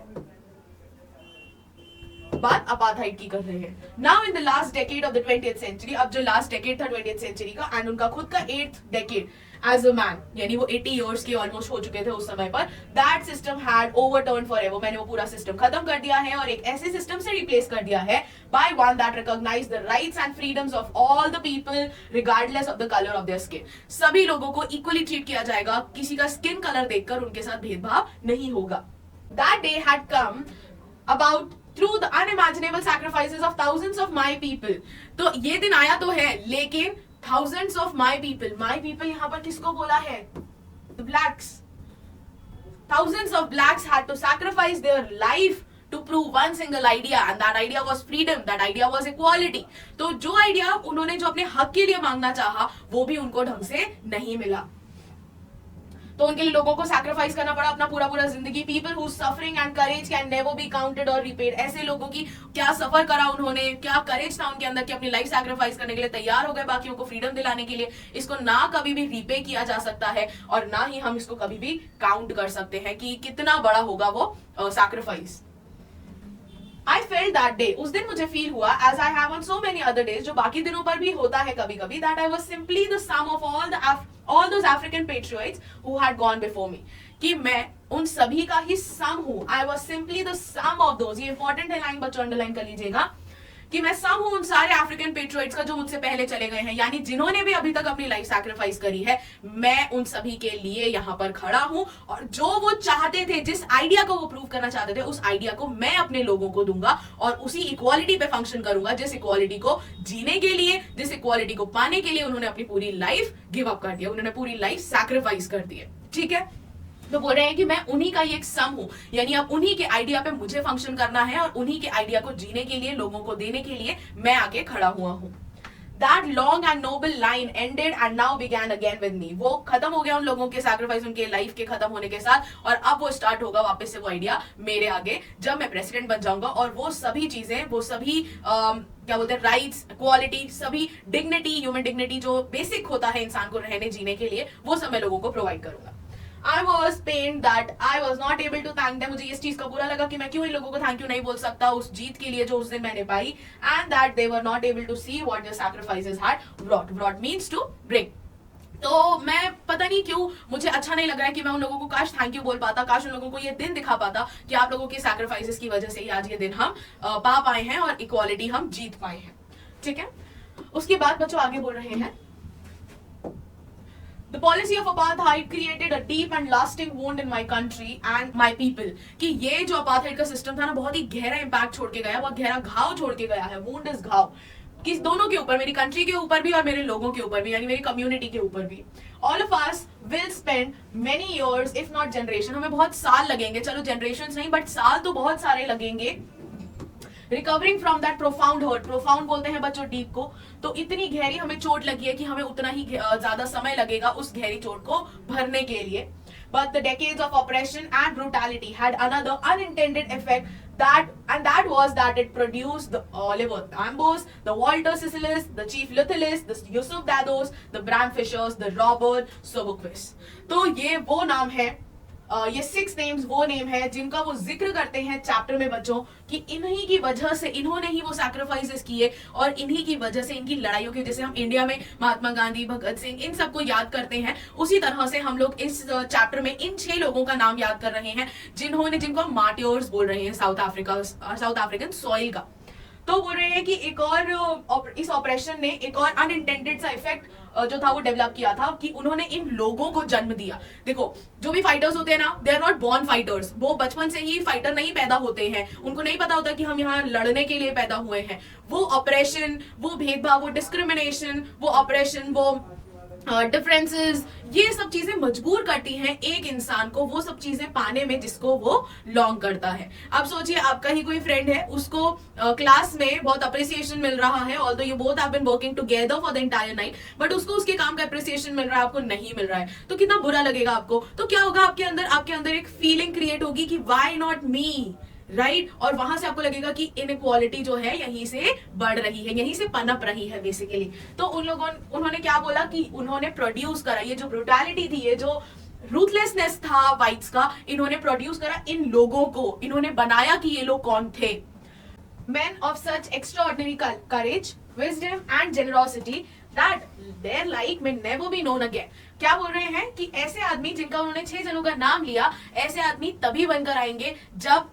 बात अपार्थाइड की कर रहे हैं। Now in the last decade of the 20th century, अब जो लास्ट डेकेड था 20th सेंचुरी का एंड उनका खुद का 8th decade as a man, यानी वो 80 इयर्स के ऑलमोस्ट हो चुके थे उस समय पर, that system had overturn forever. मैंने वो पूरा सिस्टम खत्म कर दिया है और एक ऐसे सिस्टम से रिप्लेस कर दिया है by one that recognise the rights and freedoms of all the people regardless of the colour of their skin. सभी लोगों को इक्वली ट्रीट किया जाएगा, किसी का स्किन कलर देखकर उनके साथ भेदभाव नहीं होगा। That day had come about through the unimaginable sacrifices of thousands of my people. तो ये दिन आया तो है, लेकिन thousands of my people यहाँ पर किसको बोला है? The blacks. Thousands of blacks had to sacrifice their life to prove one single idea, and that idea was freedom, that idea was equality. तो जो आइडिया उन्होंने जो अपने हक के लिए मांगना चाहा वो भी उनको ढंग से नहीं मिला, तो उनके लिए लोगों को सैक्रिफाइस करना पड़ा अपना पूरा पूरा जिंदगी. People who suffering and courage can never be counted और रिपेड. ऐसे लोगों की क्या सफर करा उन्होंने, क्या करेज था उनके अंदर कि अपनी लाइफ सैक्रिफाइस करने के लिए तैयार हो गए बाकियों को फ्रीडम दिलाने के लिए. इसको ना कभी भी रिपे किया जा सकता है और ना ही हम इसको कभी भी काउंट कर सकते हैं कि कितना बड़ा होगा वो sacrifice. I felt that day, उस दिन मुझे फील हुआ, as I have on so many other days, जो बाकी दिनों पर भी होता है कभी कभी, that I was simply the sum of all those African patriots who had gone before me. कि मैं उन सभी का ही सम हूं. I was simply the sum of those. ये इंपॉर्टेंट है लाइन, बच्चों अंडरलाइन कर लीजिएगा कि मैं सम हूं उन सारे अफ्रीकन पेट्रियट्स का जो मुझसे पहले चले गए हैं, यानी जिन्होंने भी अभी तक अपनी लाइफ सैक्रिफाइस करी है. मैं उन सभी के लिए यहाँ पर खड़ा हूं और जो वो चाहते थे, जिस आइडिया को वो प्रूव करना चाहते थे, उस आइडिया को मैं अपने लोगों को दूंगा और उसी इक्वालिटी पे फंक्शन करूंगा जिस इक्वालिटी को जीने के लिए, जिस इक्वालिटी को पाने के लिए उन्होंने अपनी पूरी लाइफ गिव अप कर दिया, उन्होंने पूरी लाइफ सैक्रिफाइस कर दी है. ठीक है, तो बोल रहे हैं कि मैं उन्हीं का ही एक सम हूं, यानी अब उन्हीं के आइडिया पे मुझे फंक्शन करना है और उन्हीं के आइडिया को जीने के लिए, लोगों को देने के लिए मैं आके खड़ा हुआ हूं. That long and noble line ended and now began again with me. वो खत्म हो गया उन लोगों के सैक्रिफाइस, उनके लाइफ के खत्म होने के साथ, और अब वो स्टार्ट होगा वापस से वो आइडिया मेरे आगे, जब मैं प्रेसिडेंट बन जाऊंगा और वो सभी चीजें, वो सभी क्या बोलते हैं, राइट्स, इक्वालिटी, सभी डिग्निटी, ह्यूमन डिग्निटी जो बेसिक होता है इंसान को रहने जीने के लिए, वो सब मैं लोगों को प्रोवाइड करूंगा. I was pained that I was not able to thank them. मुझे इस चीज का बुरा लगा कि मैं क्यों इन लोगों को थैंक यू नहीं बोल सकता उस जीत के लिए जो उस दिन मैंने पाई. And that they were not able to see what their sacrifices had brought. Brought means to bring. तो मैं पता नहीं क्यों मुझे अच्छा नहीं लग रहा है कि मैं उन लोगों को काश थैंक यू बोल पाता, काश उन लोगों को ये दिन दिखा पाता कि आप लोगों के सैक्रिफाइसेस की वजह से ही आज ये दिन हम पा पाए हैं और इक्वालिटी हम जीत पाए हैं. ठीक है, उसके बाद बच्चों आगे बोल रहे हैं, The policy of apartheid created a deep and lasting wound in my country and my people. कि ये जो apartheid का सिस्टम था ना, बहुत ही गहरा इम्पैक्ट छोड़ के गया, बहुत गहरा घाव छोड़ के गया है. wound is घाव, किस दोनों के ऊपर, मेरी कंट्री के ऊपर भी और मेरे लोगों के ऊपर भी, यानी मेरी कम्युनिटी के ऊपर भी. All of us will spend many years if not generation, हमें बहुत साल लगेंगे, चलो generations नहीं बट साल तो बहुत सारे लगेंगे, recovering from that profound hurt. Profound बोलते हैं बच्चों डीप को. तो इतनी गहरी हमें चोट लगी है कि हमें उतना ही ज्यादा समय लगेगा उस गहरी चोट को भरने के लिए. But the decades of oppression and brutality had another unintended effect, that was that it produced the Oliver Tambos, the Walter Sisulu, the Chief Lutherist, the Yusuf Dados, the Bram Fishers, the Robert Sobukvis. तो ये वो नाम है, ये 6 नेम्स वो नेम है जिनका वो जिक्र करते हैं चैप्टर में बच्चों, कि इन्हीं की वजह से, इन्होंने ही वो सैक्रिफाइसेस किए और इन्हीं की वजह से, इनकी लड़ाइयों की, जैसे हम इंडिया में महात्मा गांधी, भगत सिंह, इन सबको याद करते हैं, उसी तरह से हम लोग इस चैप्टर में इन 6 लोगों का नाम याद कर रहे हैं जिनको हम मार्टियर्स बोल रहे हैं साउथ अफ्रीकन सॉइल का. तो बोल रहे हैं कि एक और इस ऑपरेशन ने एक और अनइंटेंडेड सा इफेक्ट जो था वो डेवलप किया था, कि उन्होंने इन लोगों को जन्म दिया. देखो जो भी फाइटर्स होते हैं ना, they are not born fighters, वो बचपन से ही फाइटर नहीं पैदा होते हैं, उनको नहीं पता होता कि हम यहाँ लड़ने के लिए पैदा हुए हैं. वो ऑपरेशन, वो भेदभाव, वो डिस्क्रिमिनेशन, वो ऑपरेशन, वो डिफरेंसेस, ये सब चीजें मजबूर करती हैं एक इंसान को वो सब चीजें पाने में जिसको वो लॉन्ग करता है. अब सोचिए आपका ही कोई फ्रेंड है, उसको क्लास में बहुत अप्रिसिएशन मिल रहा है, although you both have been working together for the entire night, but उसको उसके काम का अप्रिसिएशन मिल रहा है, आपको नहीं मिल रहा है, तो कितना बुरा लगेगा आपको. तो क्या होगा, आपके अंदर एक फीलिंग क्रिएट होगी कि व्हाई नॉट मी, राइट. और वहां से आपको लगेगा कि इनइक्वालिटी जो है यहीं से बढ़ रही है, यहीं से पनप रही है बेसिकली. तो उन्होंने क्या बोला कि उन्होंने प्रोड्यूस करा ये जो ब्रूटैलिटी थी, ये जो रूथलेसनेस था व्हाइट्स का, इन्होंने प्रोड्यूस करा इन लोगों को, इन्होंने बनाया कि ये लोग कौन थे. Men of such extraordinary courage, wisdom and generosity that their like may never be known again. क्या बोल रहे हैं कि ऐसे आदमी जिनका उन्होंने 6 जनों का नाम लिया, ऐसे आदमी तभी बनकर आएंगे जब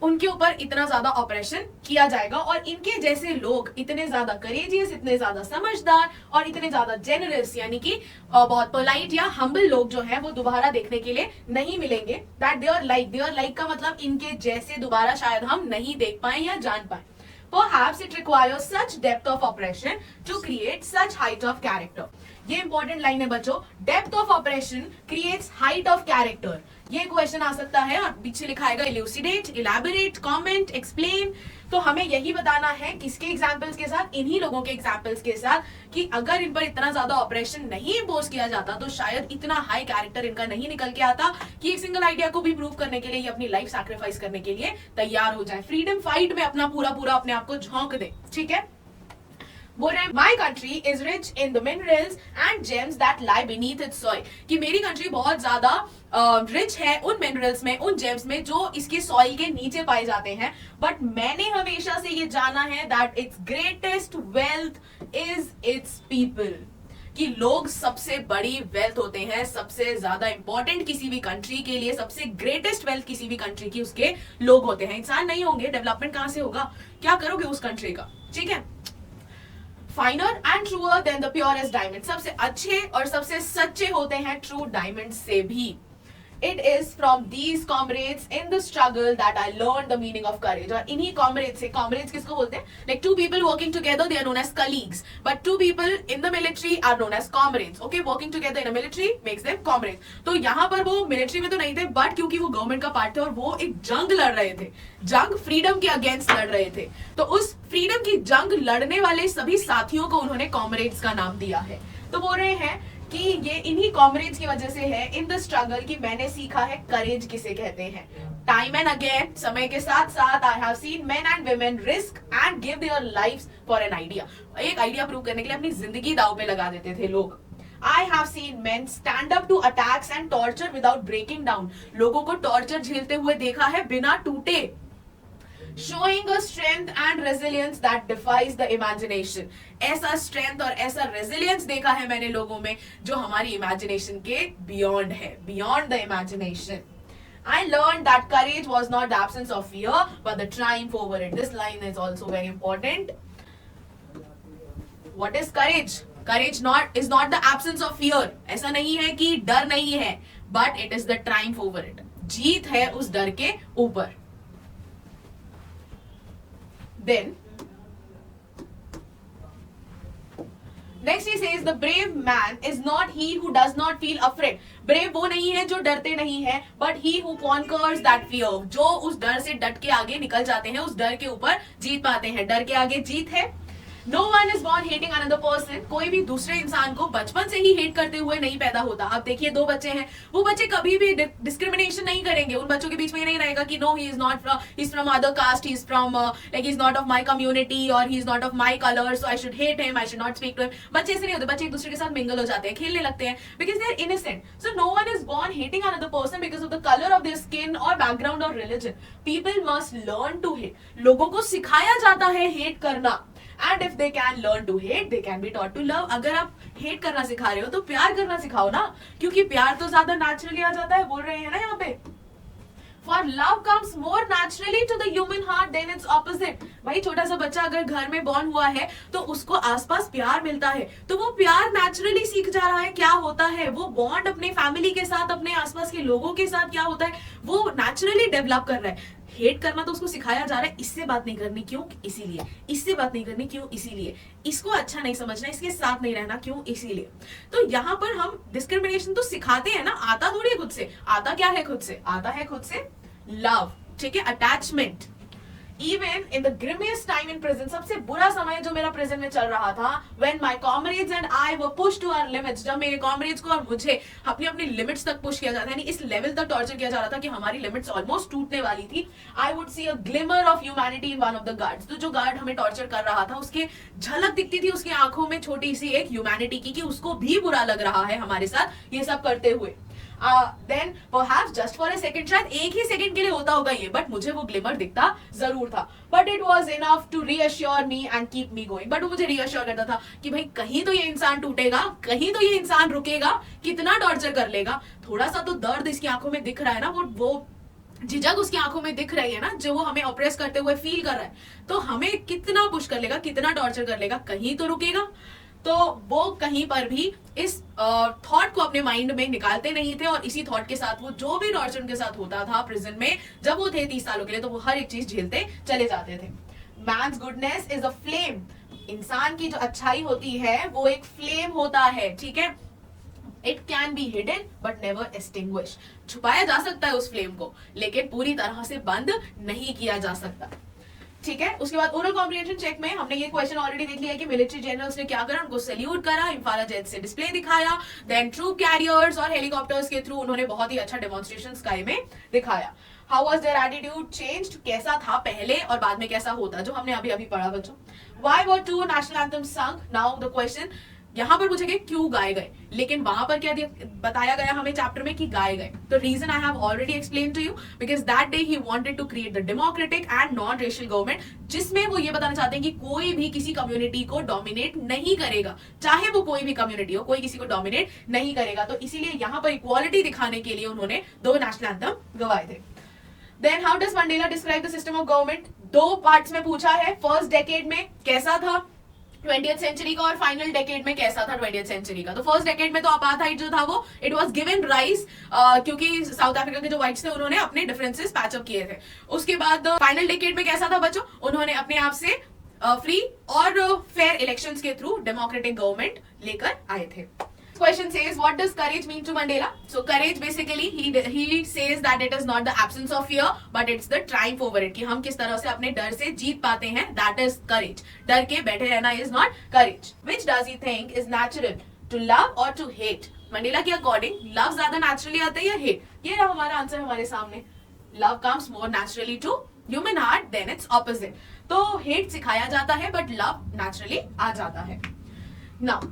उनके ऊपर इतना ज्यादा ऑपरेशन किया जाएगा, और इनके जैसे लोग इतने ज्यादा करेजियस, इतने ज्यादा समझदार और इतने ज्यादा जेनरस, यानी कि बहुत पोलाइट या हम्बल लोग जो है वो दोबारा देखने के लिए नहीं मिलेंगे. दैट देयर लाइक का मतलब इनके जैसे दोबारा शायद हम नहीं देख पाए या जान पाए. Perhaps it requires such depth of oppression to create such height of character. ये इंपॉर्टेंट लाइन है बच्चों, depth of operation creates height of character. ये क्वेश्चन आ सकता है और पीछे लिखा आएगा इल्यूसिडेट, इलैबोरेट, कमेंट, एक्सप्लेन। तो हमें यही बताना है किसके एग्जाम्पल्स के साथ, इन्हीं लोगों के एग्जाम्पल्स के साथ, कि अगर इन पर इतना ज्यादा ऑपरेशन नहीं इम्पोज किया जाता तो शायद इतना हाई कैरेक्टर इनका नहीं निकल के आता कि एक सिंगल आइडिया को भी प्रूव करने के लिए ये अपनी लाइफ सैक्रिफाइस करने के लिए तैयार हो जाए, फ्रीडम फाइट में अपना पूरा पूरा अपने आप को झोंक दे। ठीक है, बोल रहे हैं my country is rich in the minerals and James that lie beneath it's soil, कि मेरी कंट्री बहुत ज्यादा रिच है उन मिनरल्स में, उन जेम्स में जो इसके सॉइल के नीचे पाए जाते हैं। बट मैंने हमेशा से ये जाना है that it's greatest wealth is it's people, कि लोग सबसे बड़ी वेल्थ होते हैं, सबसे ज्यादा इंपॉर्टेंट किसी भी कंट्री के लिए, सबसे ग्रेटेस्ट वेल्थ किसी भी कंट्री की उसके लोग होते हैं। इंसान नहीं होंगे, डेवलपमेंट कहां से होगा, क्या करोगे उस कंट्री का। ठीक है, finer and truer than the purest diamond, सबसे अच्छे और सबसे सच्चे होते हैं ट्रू डायमंड से भी। It is from these comrades in the struggle that I learned the meaning of courage. और इन्हीं comrades से, comrades किसको बोलते हैं, like two people working together they are known as colleagues, but two people in the military are known as comrades. Okay, working together in a military makes them comrades. तो यहाँ पर वो military में तो नहीं थे, but क्योंकि वो गवर्नमेंट का पार्ट थे और वो एक जंग लड़ रहे थे, जंग फ्रीडम के अगेंस्ट लड़ रहे थे, तो उस फ्रीडम की जंग लड़ने वाले सभी साथियों को उन्होंने comrades का नाम दिया है। तो बोल रहे हैं कि ये इन्हीं कॉमरेड्स की वजह से है इन द स्ट्रगल कि मैंने सीखा है करेज किसे कहते हैं। टाइम एंड अगेन, समय के साथ साथ, I have seen main and women risk and give their lives for an idea. एक आइडिया प्रूव करने के लिए अपनी जिंदगी दांव पे लगा देते थे लोग। I have seen men stand up to attacks and torture without breaking down. लोगों को टॉर्चर झेलते हुए देखा है बिना टूटे। Showing a strength and resilience that defies the imagination. ऐसा strength और ऐसा resilience देखा है मैंने लोगों में जो हमारी imagination के beyond है, beyond the imagination. I learned that courage was not the absence of fear, but the triumph over it. This line is also very important. What is courage? Courage is not the absence of fear. ऐसा नहीं है कि डर नहीं है, but it is the triumph over it. जीत है उस डर के ऊपर। Then next he says the brave man is not he who does not feel afraid. brave वो नहीं है जो डरते नहीं है, but he who conquers that fear, जो उस डर से डट के आगे निकल जाते हैं, उस डर के ऊपर जीत पाते हैं। डर के आगे जीत है। No one is born hating another person. कोई भी दूसरे इंसान को बचपन से ही हेट करते हुए नहीं पैदा होता। अब देखिए दो बच्चे हैं, वो बच्चे कभी भी डिस्क्रिमिनेशन नहीं करेंगे। उन बच्चों के बीच में ये नहीं रहेगा कि no he is not he is from other caste, he is from like he is not of my community और he is not of my colour, so I should hate him, I should not speak to him. बच्चे ऐसे नहीं होते, बच्चे एक दूसरे के साथ मिंगल हो जाते हैं, खेलने लगते हैं, because they are innocent. So no one is born hating another person because of the color of their skin or background or religion. People must learn to hate. लोगों को सिखाया जाता है हेट करना। And if they can learn to hate, they can be taught to love. अगर आप हेट करना सिखा रहे हो तो प्यार करना सिखाओ ना, क्योंकि प्यार तो ज्यादा नेचुरली आ जाता है, बोल रहे हैं ना यहाँ पे। For love comes more naturally to the human heart than its opposite. भाई छोटा सा बच्चा अगर घर में बॉर्न हुआ है तो उसको आसपास प्यार मिलता है, तो वो प्यार नेचुरली सीख जा रहा है क्या होता है, वो बॉन्ड अपने फैमिली के साथ, अपने आसपास के लोगों के साथ क्या होता है, वो नेचुरली डेवलप कर रहा है। हेट करना तो उसको सिखाया जा रहा है, इससे बात नहीं करनी क्यों, इसीलिए, इससे बात नहीं करनी क्यों, इसीलिए, इसको अच्छा नहीं समझना, इसके साथ नहीं रहना क्यों, इसीलिए। तो यहाँ पर हम डिस्क्रिमिनेशन तो सिखाते हैं ना, आता थोड़ी है खुद से, आता क्या है खुद से, आता है खुद से लव, ठीक है, attachment. Even in the grimmiest time in prison, सबसे बुरा समय जो मेरा प्रिजन में चल रहा था, when my comrades and I were pushed to our limits, जब मेरे comrades को और मुझे अपनी अपनी लिमिट्स तक पुश किया जाता है, यानी इस लेवल तक टॉर्चर किया जा रहा था कि हमारी लिमिट्स ऑलमोस्ट टूटने वाली थी, I would see a glimmer of humanity in one of the guards. तो जो गार्ड हमें टॉर्चर कर रहा था, उसके झलक दिखती थी उसकी आंखों में छोटी सी एक ह्यूमैनिटी की, कि उसको भी बुरा लग रहा है हमारे साथ ये सब करते हुए। Then perhaps just for a second, शायद एक ही सेकंड के लिए होता होगा ये, बट मुझे वो ग्लिमर दिखता जरूर था, but it was enough to reassure me and keep me going. But वो मुझे रीअश्योर करता था कि भाई कहीं तो ये इंसान टूटेगा, कहीं तो ये इंसान रुकेगा, कितना टॉर्चर कर लेगा, थोड़ा सा तो दर्द इसकी आंखों में दिख रहा है ना, वो झिझक उसकी आंखों में दिख रही है ना, जो वो हमें ऑपरेस करते हुए फील कर रहा है, तो हमें कितना पुश कर लेगा, कितना टॉर्चर कर लेगा, कहीं तो रुकेगा। तो वो कहीं पर भी इस थॉट को अपने माइंड में निकालते नहीं थे, और इसी थॉट के साथ वो जो भी टॉर्चर उनके साथ होता था प्रिजन में जब वो थे 30 सालों के लिए, तो वो हर एक चीज झेलते चले जाते थे। Man's goodness is a flame इंसान की जो अच्छाई होती है वो एक फ्लेम होता है, ठीक है। It can be hidden but never extinguish, छुपाया जा सकता है उस फ्लेम को, लेकिन पूरी तरह से बंद नहीं किया जा सकता, ठीक है। उसके बाद ओरल कॉम्प्रिहेंशन चेक में हमने ये क्वेश्चन ऑलरेडी देख लिया कि मिलिट्री जनरल्स ने क्या करा, उनको सैल्यूट करा, इम्फाला जेट से डिस्प्ले दिखाया, देन ट्रूप कैरियर्स और हेलीकॉप्टर्स के थ्रू उन्होंने बहुत ही अच्छा डेमोन्स्ट्रेशन स्काई में दिखाया। How was their attitude changed, कैसा था पहले और बाद में कैसा होता, जो हमने अभी अभी पढ़ा बच्चों। Why were two national anthem sung, now the question, यहां पर पूछे गए क्यों गाए गए, लेकिन वहां पर क्या बताया गया हमें चैप्टर में कि गाए गए। तो reason I have already explain to you, because that day he wanted to create the democratic and non racial government, जिसमें वो ये बताना चाहते हैं कि कोई भी किसी कम्युनिटी को डोमिनेट नहीं करेगा, चाहे वो कोई भी कम्युनिटी हो, कोई किसी को डोमिनेट नहीं करेगा। तो इसीलिए यहाँ पर इक्वालिटी दिखाने के लिए उन्होंने 2 नेशनल एंथम गवाए थे। Then how does Mandela describe the system of government, 2 parts में पूछा है। फर्स्ट डेकेड में कैसा था 20th सेंचुरी का, और फाइनल डेकेड में कैसा था 20th सेंचुरी का। तो फर्स्ट डेकेड में तो अपार्थाइड जो था वो इट वाज गिवन राइज, क्योंकि साउथ अफ्रीका के जो व्हाइट्स थे उन्होंने अपने डिफरेंसेस पैच अप किए थे। उसके बाद फाइनल डेकेड में कैसा था बच्चों, उन्होंने अपने आप से फ्री और फेयर इलेक्शंस के थ्रू डेमोक्रेटिक गवर्नमेंट लेकर आए थे। Question says, what does courage mean to Mandela? So courage basically he says that it is not the absence of fear, but it's the triumph over it. कि हम किस तरह से अपने डर से जीत पाते हैं, that is courage. डर के बैठे रहना is not courage. Which does he think is natural, to love or to hate? Mandela के अकॉर्डिंग लव ज्यादा नेचुरली आता है या हेट? ये रहा हमारा आंसर हमारे सामने। Love comes more naturally to human heart than its opposite. तो हेट सिखाया जाता है बट लव नेचुरली आ जाता है। Now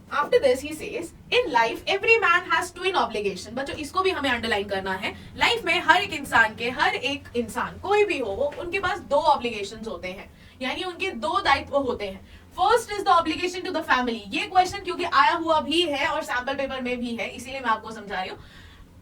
After this he says, in life every man has twin obligation. बच्चों इसको भी हमें अंडरलाइन करना है। लाइफ में हर एक इंसान कोई भी हो, वो उनके पास 2 ऑब्लिगेशंस होते हैं, यानी उनके 2 दायित्व होते हैं। First is the obligation to the family. ये क्वेश्चन क्योंकि आया हुआ भी है और सैंपल पेपर में भी है, इसीलिए मैं आपको समझा रही हूँ।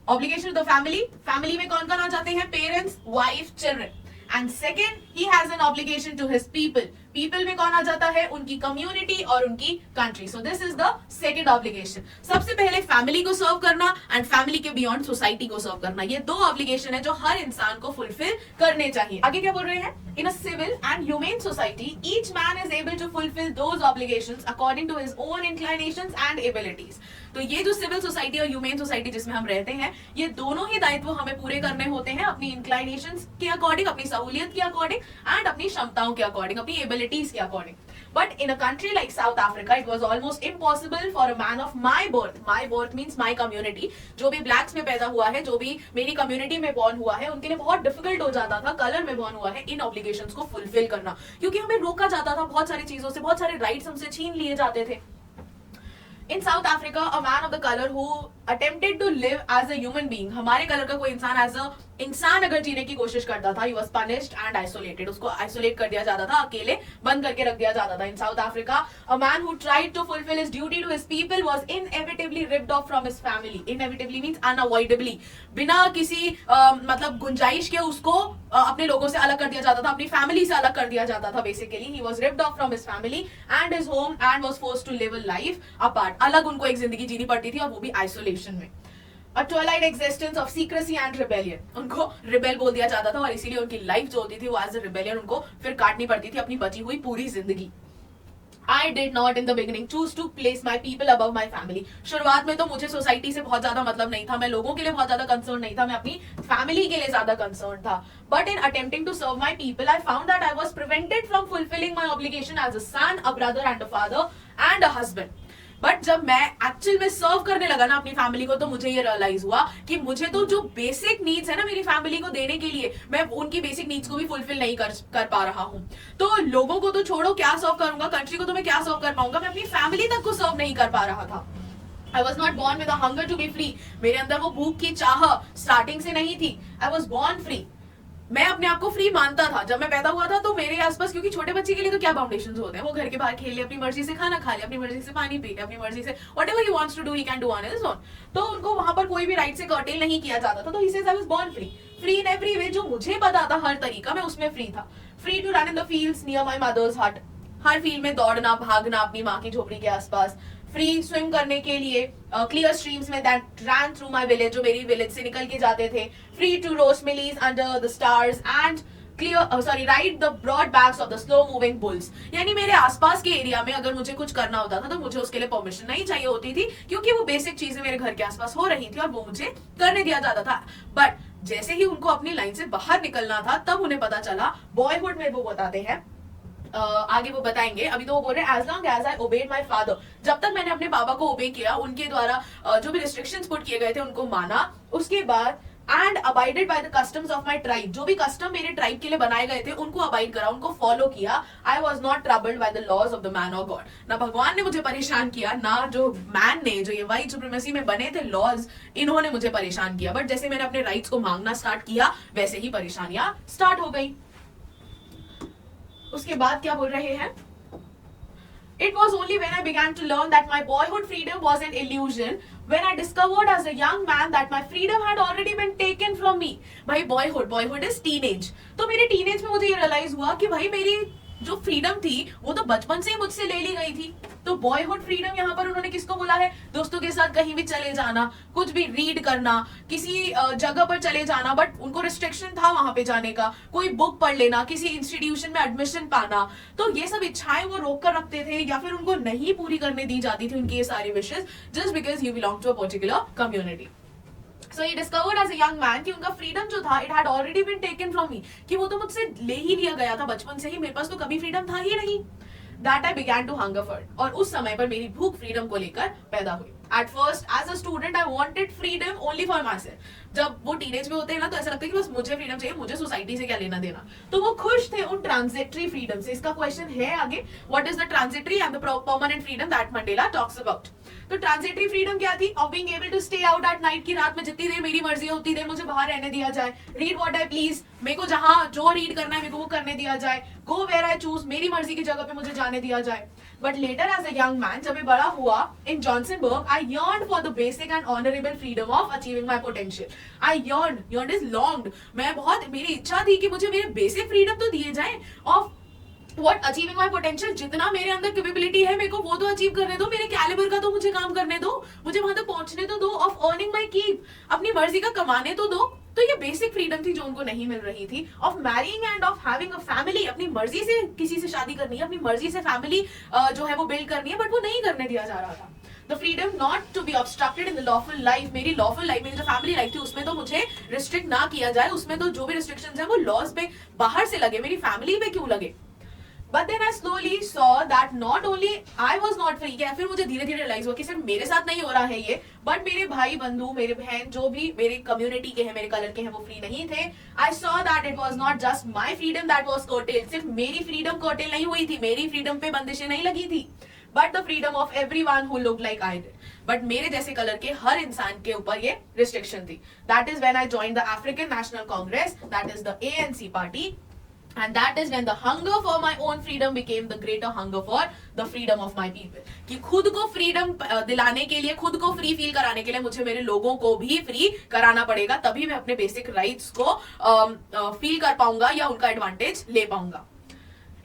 Obligation to the family, family में कौन कौन आ जाते हैं, parents, wife, children. And second he has an obligation to his people. People में कौन आ जाता है, उनकी कम्युनिटी और उनकी country. So this is the second obligation. सबसे पहले फैमिली को सर्व करना एंड फैमिली के बियॉन्ड सोसाइटी को सर्व करना, ये 2 ऑब्लिगेशन है जो हर इंसान को फुलफिल करने चाहिए। आगे क्या बोल रहे हैं, in a civil and human society each man is able to fulfil those obligations according to his own inclinations and abilities. तो ये जो सिविल सोसाइटी और ह्यूमन सोसाइटी जिसमें हम रहते हैं, ये दोनों ही दायित्व हमें पूरे करने होते हैं अपनी इंक्लिनेशंस के अकॉर्डिंग, अपनी सहूलियत के अकॉर्डिंग एंड अपनी क्षमताओं के अकॉर्डिंग, अपनी एबिलिटीज के according. But in a country like South Africa, it was almost impossible for a man of my birth means my community, जो भी blacks में पैदा हुआ है, जो भी मेरी community में born हुआ है, उनके लिए बहुत difficult हो जाता था, color में born हुआ है, इन obligations को fulfill करना, क्योंकि हमें रोका जाता था बहुत सारी चीजों से, बहुत सारे rights हमसे छीन लिए जाते थे। In South Africa, a man of the color who attempted to live as a human being, हमारे कलर का कोई इंसान as a इंसान अगर जीने की कोशिश करता था, he was punished and isolated, उसको isolate कर दिया जाता था, अकेले बंद करके रख दिया जाता था। In South Africa, a man who tried to fulfill his duty to his people was inevitably ripped off from his family. Inevitably means unavoidably, बिना किसी मतलब गुंजाइश के उसको अपने लोगों से अलग कर दिया जाता था, अपनी फैमिली से अलग कर दिया जाता था। Basically he was ripped off from his family and his home and was forced to live a life apart. अलग उनको एक जिंदगी जीनी पड़ती थी और वो भी आइसोलेशन में। A twilight existence of secrecy and rebellion, उनको रिबेल बोल दिया जाता था और इसीलिए उनकी लाइफ जो होती थी वो एज अ रिबेलियन उनको फिर काटनी पड़ती थी अपनी बची हुई पूरी जिंदगी। I did not in the beginning choose to place my people above my family. शुरुआत में तो मुझे सोसाइटी से बहुत ज्यादा मतलब नहीं था, मैं लोगों के लिए बहुत ज्यादा कंसर्न नहीं था, मैं अपनी फैमिली के लिए ज्यादा कंसर्न था। But in attempting to serve my people, I found that I was prevented from fulfilling my obligation as a son, a brother and a father and a husband. But जब मैं एक्चुअल में सर्व करने लगा ना अपनी फैमिली को, तो मुझे ये रियलाइज हुआ कि मुझे तो जो बेसिक नीड्स है ना मेरी फैमिली को देने के लिए, मैं उनकी बेसिक नीड्स को भी फुलफिल नहीं कर पा रहा हूँ। तो लोगों को तो छोड़ो, क्या सर्व करूंगा, कंट्री को तो मैं क्या सर्व कर पाऊंगा, मैं अपनी फैमिली तक को सर्व नहीं कर पा रहा था। I was not born with a hunger to be free. मेरे अंदर वो भूख की चाह स्टार्टिंग से नहीं थी। I was born free. मैं अपने आप को फ्री मानता था जब मैं पैदा हुआ था। तो मेरे आसपास, क्योंकि छोटे बच्चे के लिए तो क्या बाउंडेशंस होते हैं, वो घर के बाहर खेल ले, अपनी मर्जी से खाना खा ले, अपनी मर्जी से पानी पी ले, अपनी मर्जी से whatever he wants to do he can do on his own. तो उनको वहां पर कोई भी राइट से कर्टेल नहीं किया जाता था। तो he says I was born free, free in every way. जो मुझे पता था हर तरीका, मैं उसमें फ्री था। Free to run in the fields near my mother's hut, हर फील्ड में दौड़ना भागना अपनी माँ की झोपड़ी के आसपास। फ्री स्विम करने के लिए क्लियर स्ट्रीम्स में that run through my village, जो मेरी विलेज से निकल के जाते थे। Free to roast mealies under the stars and ride the broad backs of the slow moving bulls. यानी मेरे आसपास के एरिया में अगर मुझे कुछ करना होता था तो मुझे उसके लिए परमिशन नहीं चाहिए होती थी, क्योंकि वो बेसिक चीजें मेरे घर के आसपास हो रही थी और वो मुझे करने दिया जाता था। बट जैसे ही उनको अपनी लाइन से बाहर निकलना था तब उन्हें पता चला, बॉयहुड में वो बताते हैं, आगे वो बताएंगे, अभी तो वो बोल रहे हैं as long as I obeyed my father, जब तक मैंने अपने पापा को ओबे किया, उनके द्वारा जो भी रिस्ट्रिक्शंस पुट किए गए थे उनको माना, उसके बाद and abided by the customs of my tribe, जो भी कस्टम मेरे ट्राइब के लिए बनाए गए थे उनको अबाइड करा, उनको फॉलो किया। I was not troubled by the laws of the man or god, ना भगवान ने मुझे परेशान किया, ना जो मैन ने, जो ये व्हाइट सुप्रीमेसी में बने थे लॉज, इन्होंने मुझे परेशान किया। बट जैसे मैंने अपने राइट्स को मांगना स्टार्ट किया वैसे ही परेशानियां स्टार्ट हो गई। उसके बाद क्या बोल रहे हैं, It was only when I began to learn that my boyhood freedom was an illusion, when I discovered as a young man that my freedom had already been taken from me. भाई boyhood is teenage. तो मेरे teenage में मुझे ये realize हुआ कि भाई मेरी जो फ्रीडम थी वो तो बचपन से ही मुझसे ले ली गई थी। तो बॉयहुड फ्रीडम यहाँ पर उन्होंने किसको बोला है, दोस्तों के साथ कहीं भी चले जाना, कुछ भी रीड करना, किसी जगह पर चले जाना, बट उनको रिस्ट्रिक्शन था वहां पे जाने का, कोई बुक पढ़ लेना, किसी इंस्टीट्यूशन में एडमिशन पाना, तो ये सब इच्छाएं वो रोक कर रखते थे या फिर उनको नहीं पूरी करने दी जाती थी उनकी ये सारी विशेष, just because you belong to a particular community. So he discovered as a young man कि उनका फ्रीडम जो था, it had already been taken from me, कि वो तो मुझसे ले ही लिया गया था बचपन से ही, मेरे पास तो कभी फ्रीडम था ही नहीं। That I began to hunger for it, और उस समय पर मेरी भूख फ्रीडम को लेकर पैदा हुई। At first, as a student, I wanted freedom only for myself. जब वो टीनेज में होते हैं ना तो ऐसा लगता है कि बस मुझे फ्रीडम चाहिए, मुझे सोसाइटी से क्या लेना देना। तो वो खुश थे उन ट्रांजिटरी फ्रीडम से। इसका क्वेश्चन है आगे, what is the transitory and the permanent freedom that Mandela talks about. तो ट्रांजिटरी फ्रीडम क्या थी, of being able to stay out at night, की रात में जितनी देर मेरी मर्जी होती देर मुझे बाहर रहने दिया जाए, रीड व्हाट आई प्लीज, मेरे को जहां जो रीड करना है मेरे को वो करने दिया जाए, गो वेयर आई चूज, मेरी मर्जी की जगह पे मुझे जाने दिया जाए। But later as a young man, जब मैं बड़ा हुआ in Johannesburg, I yearned for the basic and honourable freedom of achieving my potential. I yearned is longed, मैं बहुत, मेरी इच्छा थी कि मुझे मेरे बेसिक फ्रीडम तो दिए जाए of what achieving my potential, जितना मेरे अंदर कैपेबिलिटी है मेरे को वो तो अचीव करने दो, मेरे कैलिबर का तो मुझे काम करने दो, मुझे वहां तक पहुंचने तो दो, ऑफ अर्निंग माई कीप, अपनी मर्जी का कमाने तो दो। तो ये बेसिक फ्रीडम थी जो उनको नहीं मिल रही थी, of marrying end of having a family, अपनी मर्जी से किसी से शादी करनी है, अपनी मर्जी से फैमिली जो है वो बिल्ड करनी है, बट वो नहीं करने दिया जा रहा था। The freedom not to be obstructed in the lawful life, मेरी लॉफुल लाइफ, मेरी जो फैमिली लाइफ थी उसमें तो मुझे रिस्ट्रिक्ट ना किया जाए, उसमें तो जो भी रिस्ट्रिक्शंस है वो लॉज पे बाहर से लगे, मेरी फैमिली पे क्यों लगे। But then I slowly saw that not only I was not free, क्या फिर मुझे धीरे धीरे रियलाइज हुआ कि सिर्फ मेरे साथ नहीं हो रहा है ये, बट मेरे भाई बंधु, मेरे बहन जो भी मेरे कम्युनिटी के हैं, मेरे कलर के हैं, वो फ्री नहीं थे। I saw that it was not just my freedom that was curtailed, सिर्फ मेरी फ्रीडम कर्टेल नहीं हुई थी, मेरी फ्रीडम पे बंदिशें नहीं लगी थी, but the freedom of everyone who looked like I did. But मेरे जैसे कलर के हर इंसान के ऊपर ये रिस्ट्रिक्शन थी। That is when I joined the African National Congress, that is the ANC party. And that is when the hunger for my own freedom became the greater hunger for the freedom of my people. कि खुद को फ्रीडम दिलाने के लिए, खुद को फ्री फील कराने के लिए मुझे मेरे लोगों को भी फ्री कराना पड़ेगा, तभी मैं अपने बेसिक राइट्स को फील कर पाऊंगा या उनका एडवांटेज ले पाऊंगा।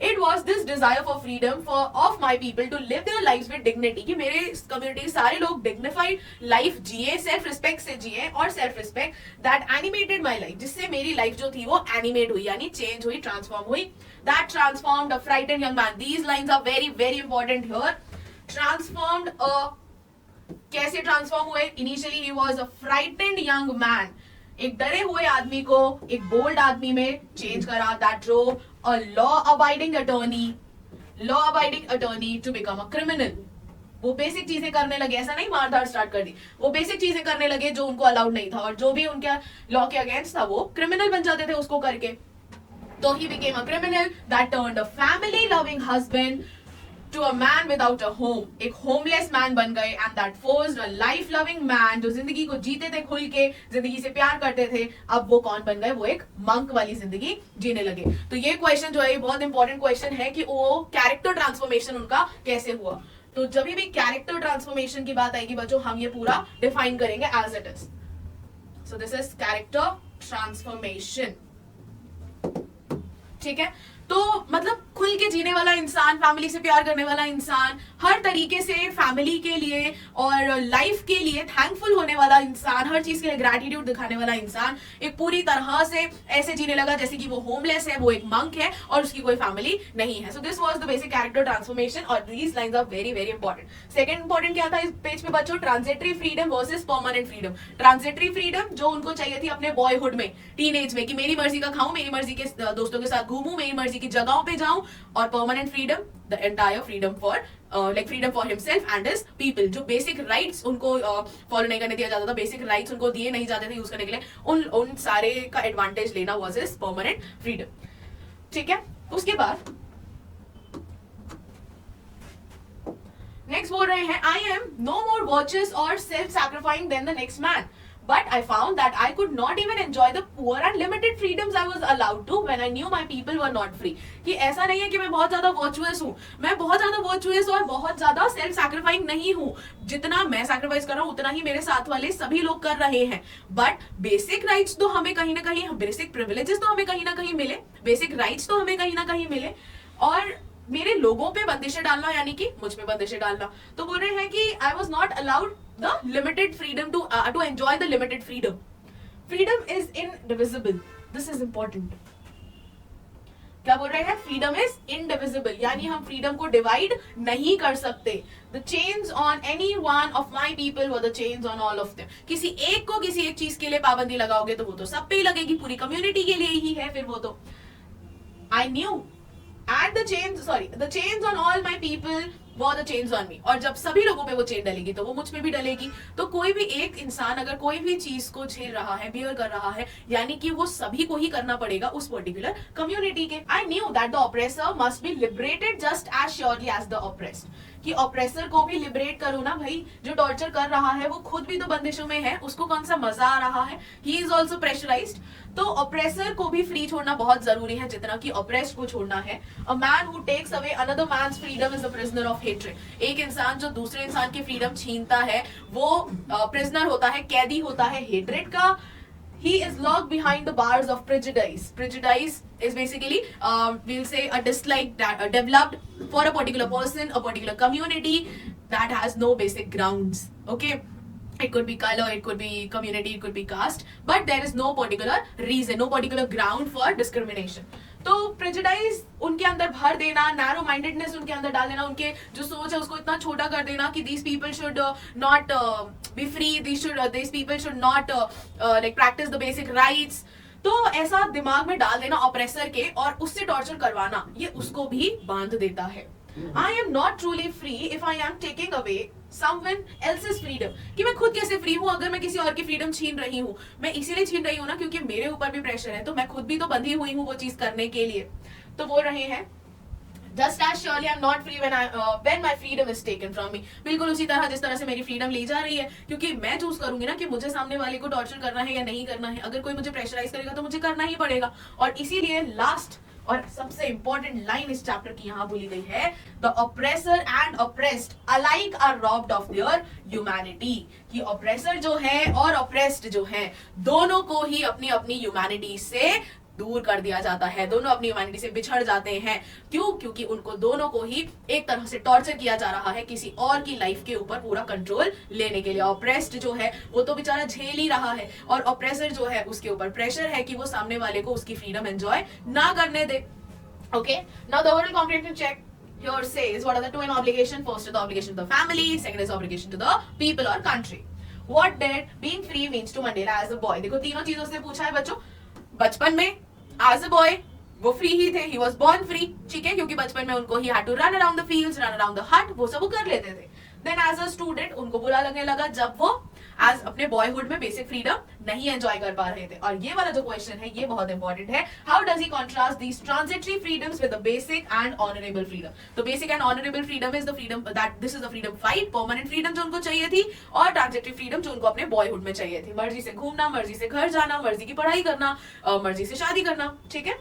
It was this desire for freedom of my people to live their lives with dignity, कि मेरे कम्युनिटी सारे लोग डिग्निफाइड लाइफ जिए, सेल्फ रिस्पेक्ट से जिए, और self respect that animated my life, जिससे मेरी लाइफ जो थी वो एनिमेट हुई, यानी चेंज हुई, ट्रांसफॉर्म हुई। That transformed a frightened young man, these lines are very very important here. Transformed a, कैसे ट्रांसफॉर्म हुए, initially he was a frightened young man, एक डरे हुए आदमी को एक बोल्ड आदमी में चेंज करा। That drove a law abiding attorney to become a criminal. वो बेसिक चीजें करने लगे, ऐसा नहीं मारधाड़ स्टार्ट कर दी, वो बेसिक चीजें करने लगे जो उनको अलाउड नहीं था, और जो भी उनके लॉ के अगेंस्ट था वो क्रिमिनल बन जाते थे उसको करके। तो he became a criminal that turned a family loving husband to a man without a home, एक होमलेस मैन बन गए, and that forced a life loving man, जो जिंदगी को जीते थे खुल के, जिंदगी से प्यार करते थे, अब वो कौन बन गए, वो एक मंक वाली जिंदगी जीने लगे। तो ये क्वेश्चन जो है बहुत इंपॉर्टेंट क्वेश्चन है कि वो कैरेक्टर ट्रांसफॉर्मेशन उनका कैसे हुआ। तो जब भी कैरेक्टर ट्रांसफॉर्मेशन की बात आएगी बच्चों, हम ये पूरा डिफाइन करेंगे as it is. So this is character transformation, ठीक है। तो मतलब खुल के जीने वाला इंसान, फैमिली से प्यार करने वाला इंसान, हर तरीके से फैमिली के लिए और लाइफ के लिए थैंकफुल होने वाला इंसान, हर चीज के लिए ग्रैटिट्यूड दिखाने वाला इंसान एक पूरी तरह से ऐसे जीने लगा जैसे कि वो होमलेस है, वो एक मंक है और उसकी कोई फैमिली नहीं है. So this was the basic character transformation और these lines are very very important. Second important क्या था इस पेज पे बच्चों? Transitory freedom versus permanent freedom. Transitory freedom जो उनको चाहिए थी अपने बॉयहुड में, टीनेज में, कि मेरी मर्जी का खाऊं, मेरी मर्जी के दोस्तों के साथ घूमूं, मेरी मर्जी की जगहों पे जाऊं. और permanent freedom, the entire freedom for like freedom for himself and his people. जो बेसिक राइट्स उनको फॉलो नहीं करने दिया जाता था, बेसिक राइट्स उनको दिए नहीं जाते थे यूज करने के लिए, उन सारे का एडवांटेज लेना वाज हिज परमानेंट फ्रीडम. ठीक है. उसके बाद नेक्स्ट बोल रहे हैं, I am no more virtuous और self sacrificing than the next man. But I found that I could not even enjoy the poor and limited freedoms I was allowed to when I knew my people were not free. कि ऐसा नहीं है कि मैं बहुत ज्यादा वर्चुअस हूँ, मैं बहुत ज्यादा वर्चुअस और बहुत ज्यादा सेल्फ सैक्रिफाइंग नहीं हूँ. जितना मैं सैक्रिफाइस कर रहा हूँ उतना ही मेरे साथ वाले सभी लोग कर रहे हैं. बट बेसिक राइट्स तो हमें कहीं ना कहीं, बेसिक प्रिविलेजेस तो हमें कहीं ना कहीं मिले, बेसिक राइट्स तो हमें कहीं ना कहीं मिले. और मेरे लोगों पे बंदिशें डालना यानी कि मुझ पे बंदिशें डालना. तो बोल रहे हैं कि आई was not allowed the limited freedom to enjoy the limited freedom. Freedom is indivisible. This is important. क्या बोल रहे हैं? Freedom is indivisible. यानी हम freedom को divide नहीं कर सकते. The chains on any one of my people were the chains on all of them. किसी एक को किसी एक चीज के लिए पाबंदी लगाओगे तो वो तो सब पे ही लगेगी, पूरी कम्युनिटी के लिए ही है फिर वो तो. I knew and the chains on all my people were the chains on me. और जब सभी लोगों पे वो चेन डलेगी तो वो मुझ पे भी डलेगी. तो कोई भी एक इंसान अगर कोई भी चीज को झेल रहा है, बियर कर रहा है, यानी कि वो सभी को ही करना पड़ेगा उस पर्टिकुलर कम्युनिटी के. I knew that the oppressor must be liberated just as surely as the oppressed. कि ऑप्रेसर को भी लिबरेट करो ना भाई. जो टॉर्चर कर रहा है वो खुद भी तो बंदिशों में है, उसको कौन सा मजा आ रहा है, ही इज ऑल्सो प्रेशराइज्ड. तो ऑप्रेसर को भी फ्री छोड़ना बहुत जरूरी है जितना कि ऑप्रेस्ड को छोड़ना है. A man who takes away another man's freedom is a prisoner of hatred. एक इंसान जो दूसरे इंसान की फ्रीडम छीनता है वो प्रिजनर होता है, कैदी होता है हेट्रेड का. He is locked behind the bars of prejudice. Prejudice is basically, we'll say, a dislike that developed for a particular person, a particular community that has no basic grounds. Okay, it could be color, it could be community, it could be caste, but there is no particular reason, no particular ground for discrimination. तो प्रेजुडाइज उनके अंदर भर देना, नैरो माइंडेडनेस उनके अंदर डाल देना, उनके जो सोच है उसको इतना छोटा कर देना कि these people should not be free, these people should not like practice the basic rights. तो ऐसा दिमाग में डाल देना ऑप्रेसर के और उससे टॉर्चर करवाना, ये उसको भी बांध देता है. I am not truly free if I am taking away someone else's freedom. कि मैं खुद कैसे फ्री हूँ अगर मैं किसी और की फ्रीडम छीन रही हूँ. मैं इसीलिए छीन रही हूँ ना क्योंकि मेरे ऊपर भी प्रेशर है, तो मैं खुद भी तो बंधी हुई हूँ वो चीज करने के लिए. तो बोल रहे हैं Just as surely I'm not free when my freedom is taken from me. बिल्कुल उसी तरह जिस तरह से मेरी फ्रीडम ली जा रही है, क्योंकि मैं चूज करूंगी ना कि मुझे सामने वाले को टॉर्चर करना है या नहीं करना है. अगर कोई मुझे प्रेशराइज करेगा तो मुझे करना ही पड़ेगा. और इसीलिए लास्ट और सबसे इंपॉर्टेंट लाइन इस चैप्टर की यहाँ बोली गई है, the oppressor and oppressed alike are robbed of their humanity. कि ऑप्रेसर जो है और ऑप्रेस्ड जो है दोनों को ही अपनी अपनी ह्यूमैनिटी से दूर कर दिया जाता है, दोनों अपनी ह्यूमैनिटी से बिछड़ जाते हैं. क्यों? क्योंकि उनको दोनों को ही एक तरह से टॉर्चर किया जा रहा है किसी और की लाइफ के ऊपर पूरा कंट्रोल लेने के लिए. ऑप्रेस्ड जो है वो तो बेचारा झेल ही रहा है और ऑप्रेसर जो है उसके ऊपर प्रेशर है कि वो सामने वाले को उसकी फ्रीडम एंजॉय ना करने दे. Okay, now the overall comprehension check here says what are the twin obligation. First is the obligation to the family, second is obligation to the people or country. What did being free means to Mandela as a boy? देखो तीनों चीजों से पूछा है बच्चों. बचपन में as a boy वो फ्री ही थे, he was born free, ठीक है, क्योंकि बचपन में उनको he had to run around the fields, run around the hut, वो सब वो कर लेते थे. Then as a student उनको बुरा लगने लगा जब वो as अपने बॉयहुड में बेसिक फ्रीडम नहीं एंजॉय कर पा रहे थे. और ये वाला जो क्वेश्चन है ये बहुत इंपॉर्टेंट है. How does he contrast these transitory freedoms with the basic and honourable freedom. तो basic and honourable freedom is the freedom that this is the freedom fight. Permanent freedom जो उनको चाहिए थी और ट्रांजिटरी फ्रीडम जो उनको अपने बॉयहुड में चाहिए थी. मर्जी से घूमना, मर्जी से घर जाना, मर्जी की पढ़ाई करना, मर्जी से शादी करना. ठीक है.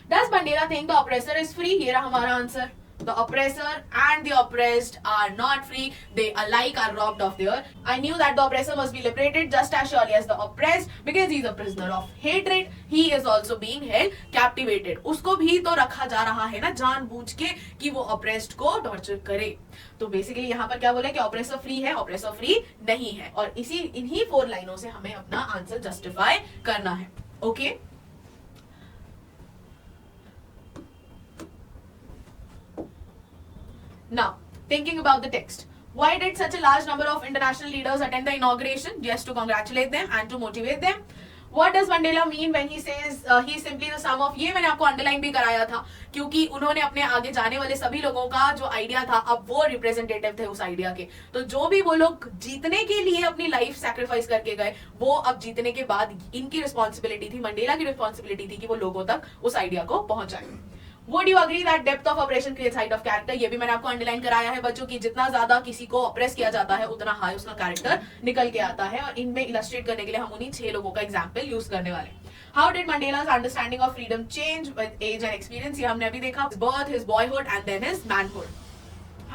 Does Mandela think the oppressor is free? ये रहा हमारा answer. The oppressor and the oppressed are not free. They alike are robbed of their. I knew that the oppressor must be liberated just as surely as the oppressed, because he is a prisoner of hatred. He is also being held captivated. उसको भी तो रखा जा रहा है ना जानबूझ के कि वो oppressed को torture करे. तो बेसिकली यहाँ पर क्या बोला कि oppressor free है, oppressor free नहीं है. और इन्हीं 4 लाइनों से हमें अपना आंसर जस्टिफाई करना है. Okay Now, thinking about the text. Why did such a large number of international leaders attend the inauguration? Just to congratulate them and to motivate them. What does Mandela mean when he says he is simply the sum of? ये मैंने आपको अंडरलाइन भी कराया था क्योंकि उन्होंने अपने आगे जाने वाले सभी लोगों का जो आइडिया था अब वो रिप्रेजेंटेटिव थे उस आइडिया के. तो जो भी वो लोग जीतने के लिए अपनी लाइफ सैक्रिफाइस करके गए वो अब जीतने के बाद इनकी रिस्पॉन्सिबिलिटी थी, मंडेला की रिस्पॉन्सिबिलिटी थी कि वो लोगों तक उस आइडिया को पहुंचाए. Would you agree that depth of oppression creates height of character? ये भी मैंने आपको अंडरलाइन कराया है बच्चों की जितना ज्यादा किसी को ऑप्रेस किया जाता है उतना हाई उसका कैरेक्टर निकल के आता है. और इनमें इलस्ट्रेट करने के लिए हम उन्हीं 6 लोगों का एग्जांपल यूज करने वाले हैं. How did Mandela's understanding of freedom change with age and experience? ये हमने अभी देखा. His birth, his boyhood and then his manhood.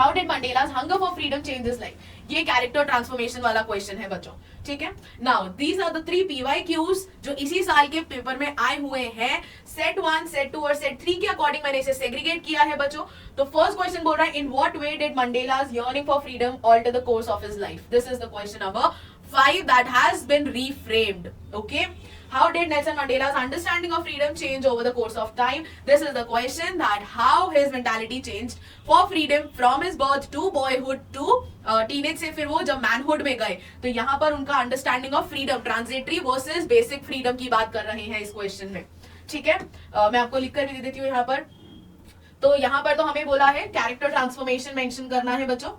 How did Mandela's hunger for freedom change his life? ये कैरेक्टर ट्रांसफॉर्मेशन वाला क्वेश्चन है बच्चों. ठीक है. Now these are the 3 PYQs जो इसी साल के पेपर में आए हुए हैं. सेट 1, सेट 2 और सेट 3 के अकॉर्डिंग मैंने इसे सेग्रीगेट किया है बच्चों. तो फर्स्ट क्वेश्चन बोल रहा है इन व्हाट वे डिड मंडेला's yearning for freedom alter the course of his life? This is the question number 5 that has been reframed. Okay. How did Nelson Mandela's understanding of freedom change over the course of time? This is the question that how his mentality changed for freedom from his birth to boyhood to teenage से फिर वो जब manhood में गए तो यहाँ पर उनका understanding of freedom transitory versus basic freedom की बात कर रहे हैं इस क्वेश्चन में. ठीक है. मैं आपको लिख कर भी दे देती हूँ यहाँ पर. तो यहाँ पर तो हमें बोला है कैरेक्टर ट्रांसफॉर्मेशन मेंशन करना है बच्चों.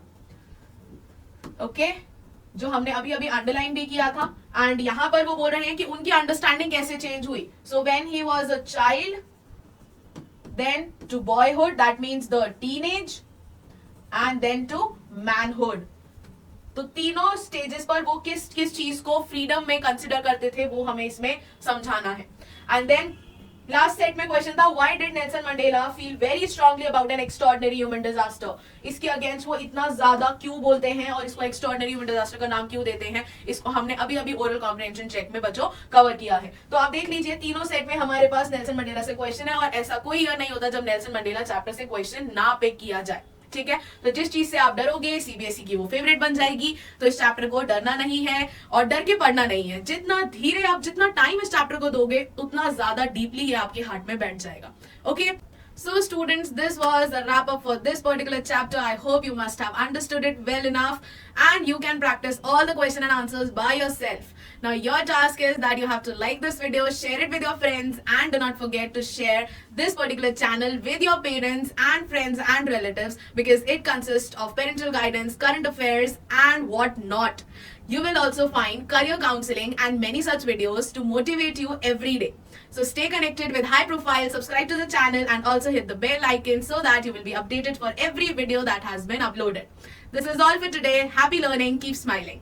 ओके जो हमने अभी अभी अंडरलाइन भी किया था. एंड यहाँ पर वो बोल रहे हैं कि उनकी अंडरस्टैंडिंग कैसे चेंज हुई. So when he was a child then to boyhood that means the teenage and then to manhood. तो तीनों स्टेजेस पर वो किस किस चीज को फ्रीडम में कंसिडर करते थे वो हमें इसमें समझाना है. एंड देन लास्ट सेट में क्वेश्चन था why did Nelson Mandela feel very strongly about an extraordinary human disaster. इसके अगेंस्ट वो इतना ज्यादा क्यों बोलते हैं और इसको एक्स्ट्राऑर्डिनरी ह्यूमन डिजास्टर का नाम क्यों देते हैं. इसको हमने अभी अभी ओरल कॉम्प्रिहेंशन चेक में बच्चों कवर किया है. तो आप देख लीजिए तीनों सेट में हमारे पास नेल्सन मंडेला से क्वेश्चन है और ऐसा कोई ईयर नहीं होता जब नेल्सन मंडेला चैप्टर से क्वेश्चन ना पिक किया जाए. ठीक है. तो जिस चीज से आप डरोगे सीबीएसई की वो फेवरेट बन जाएगी. तो इस चैप्टर को डरना नहीं है और डर के पढ़ना नहीं है. जितना धीरे आप जितना टाइम इस चैप्टर को दोगे उतना ज्यादा डीपली ये आपके हार्ट में बैठ जाएगा. Okay. So students, this was the wrap up for this particular chapter. I hope you must have understood it well enough and you can practice all the question and answers by yourself. Now your task is that you have to like this video, share it with your friends and do not forget to share this particular channel with your parents and friends and relatives because it consists of parental guidance, current affairs and what not. You will also find career counseling and many such videos to motivate you every day. So stay connected with High Profile, subscribe to the channel and also hit the bell icon so that you will be updated for every video that has been uploaded. This is all for today. Happy learning. Keep smiling.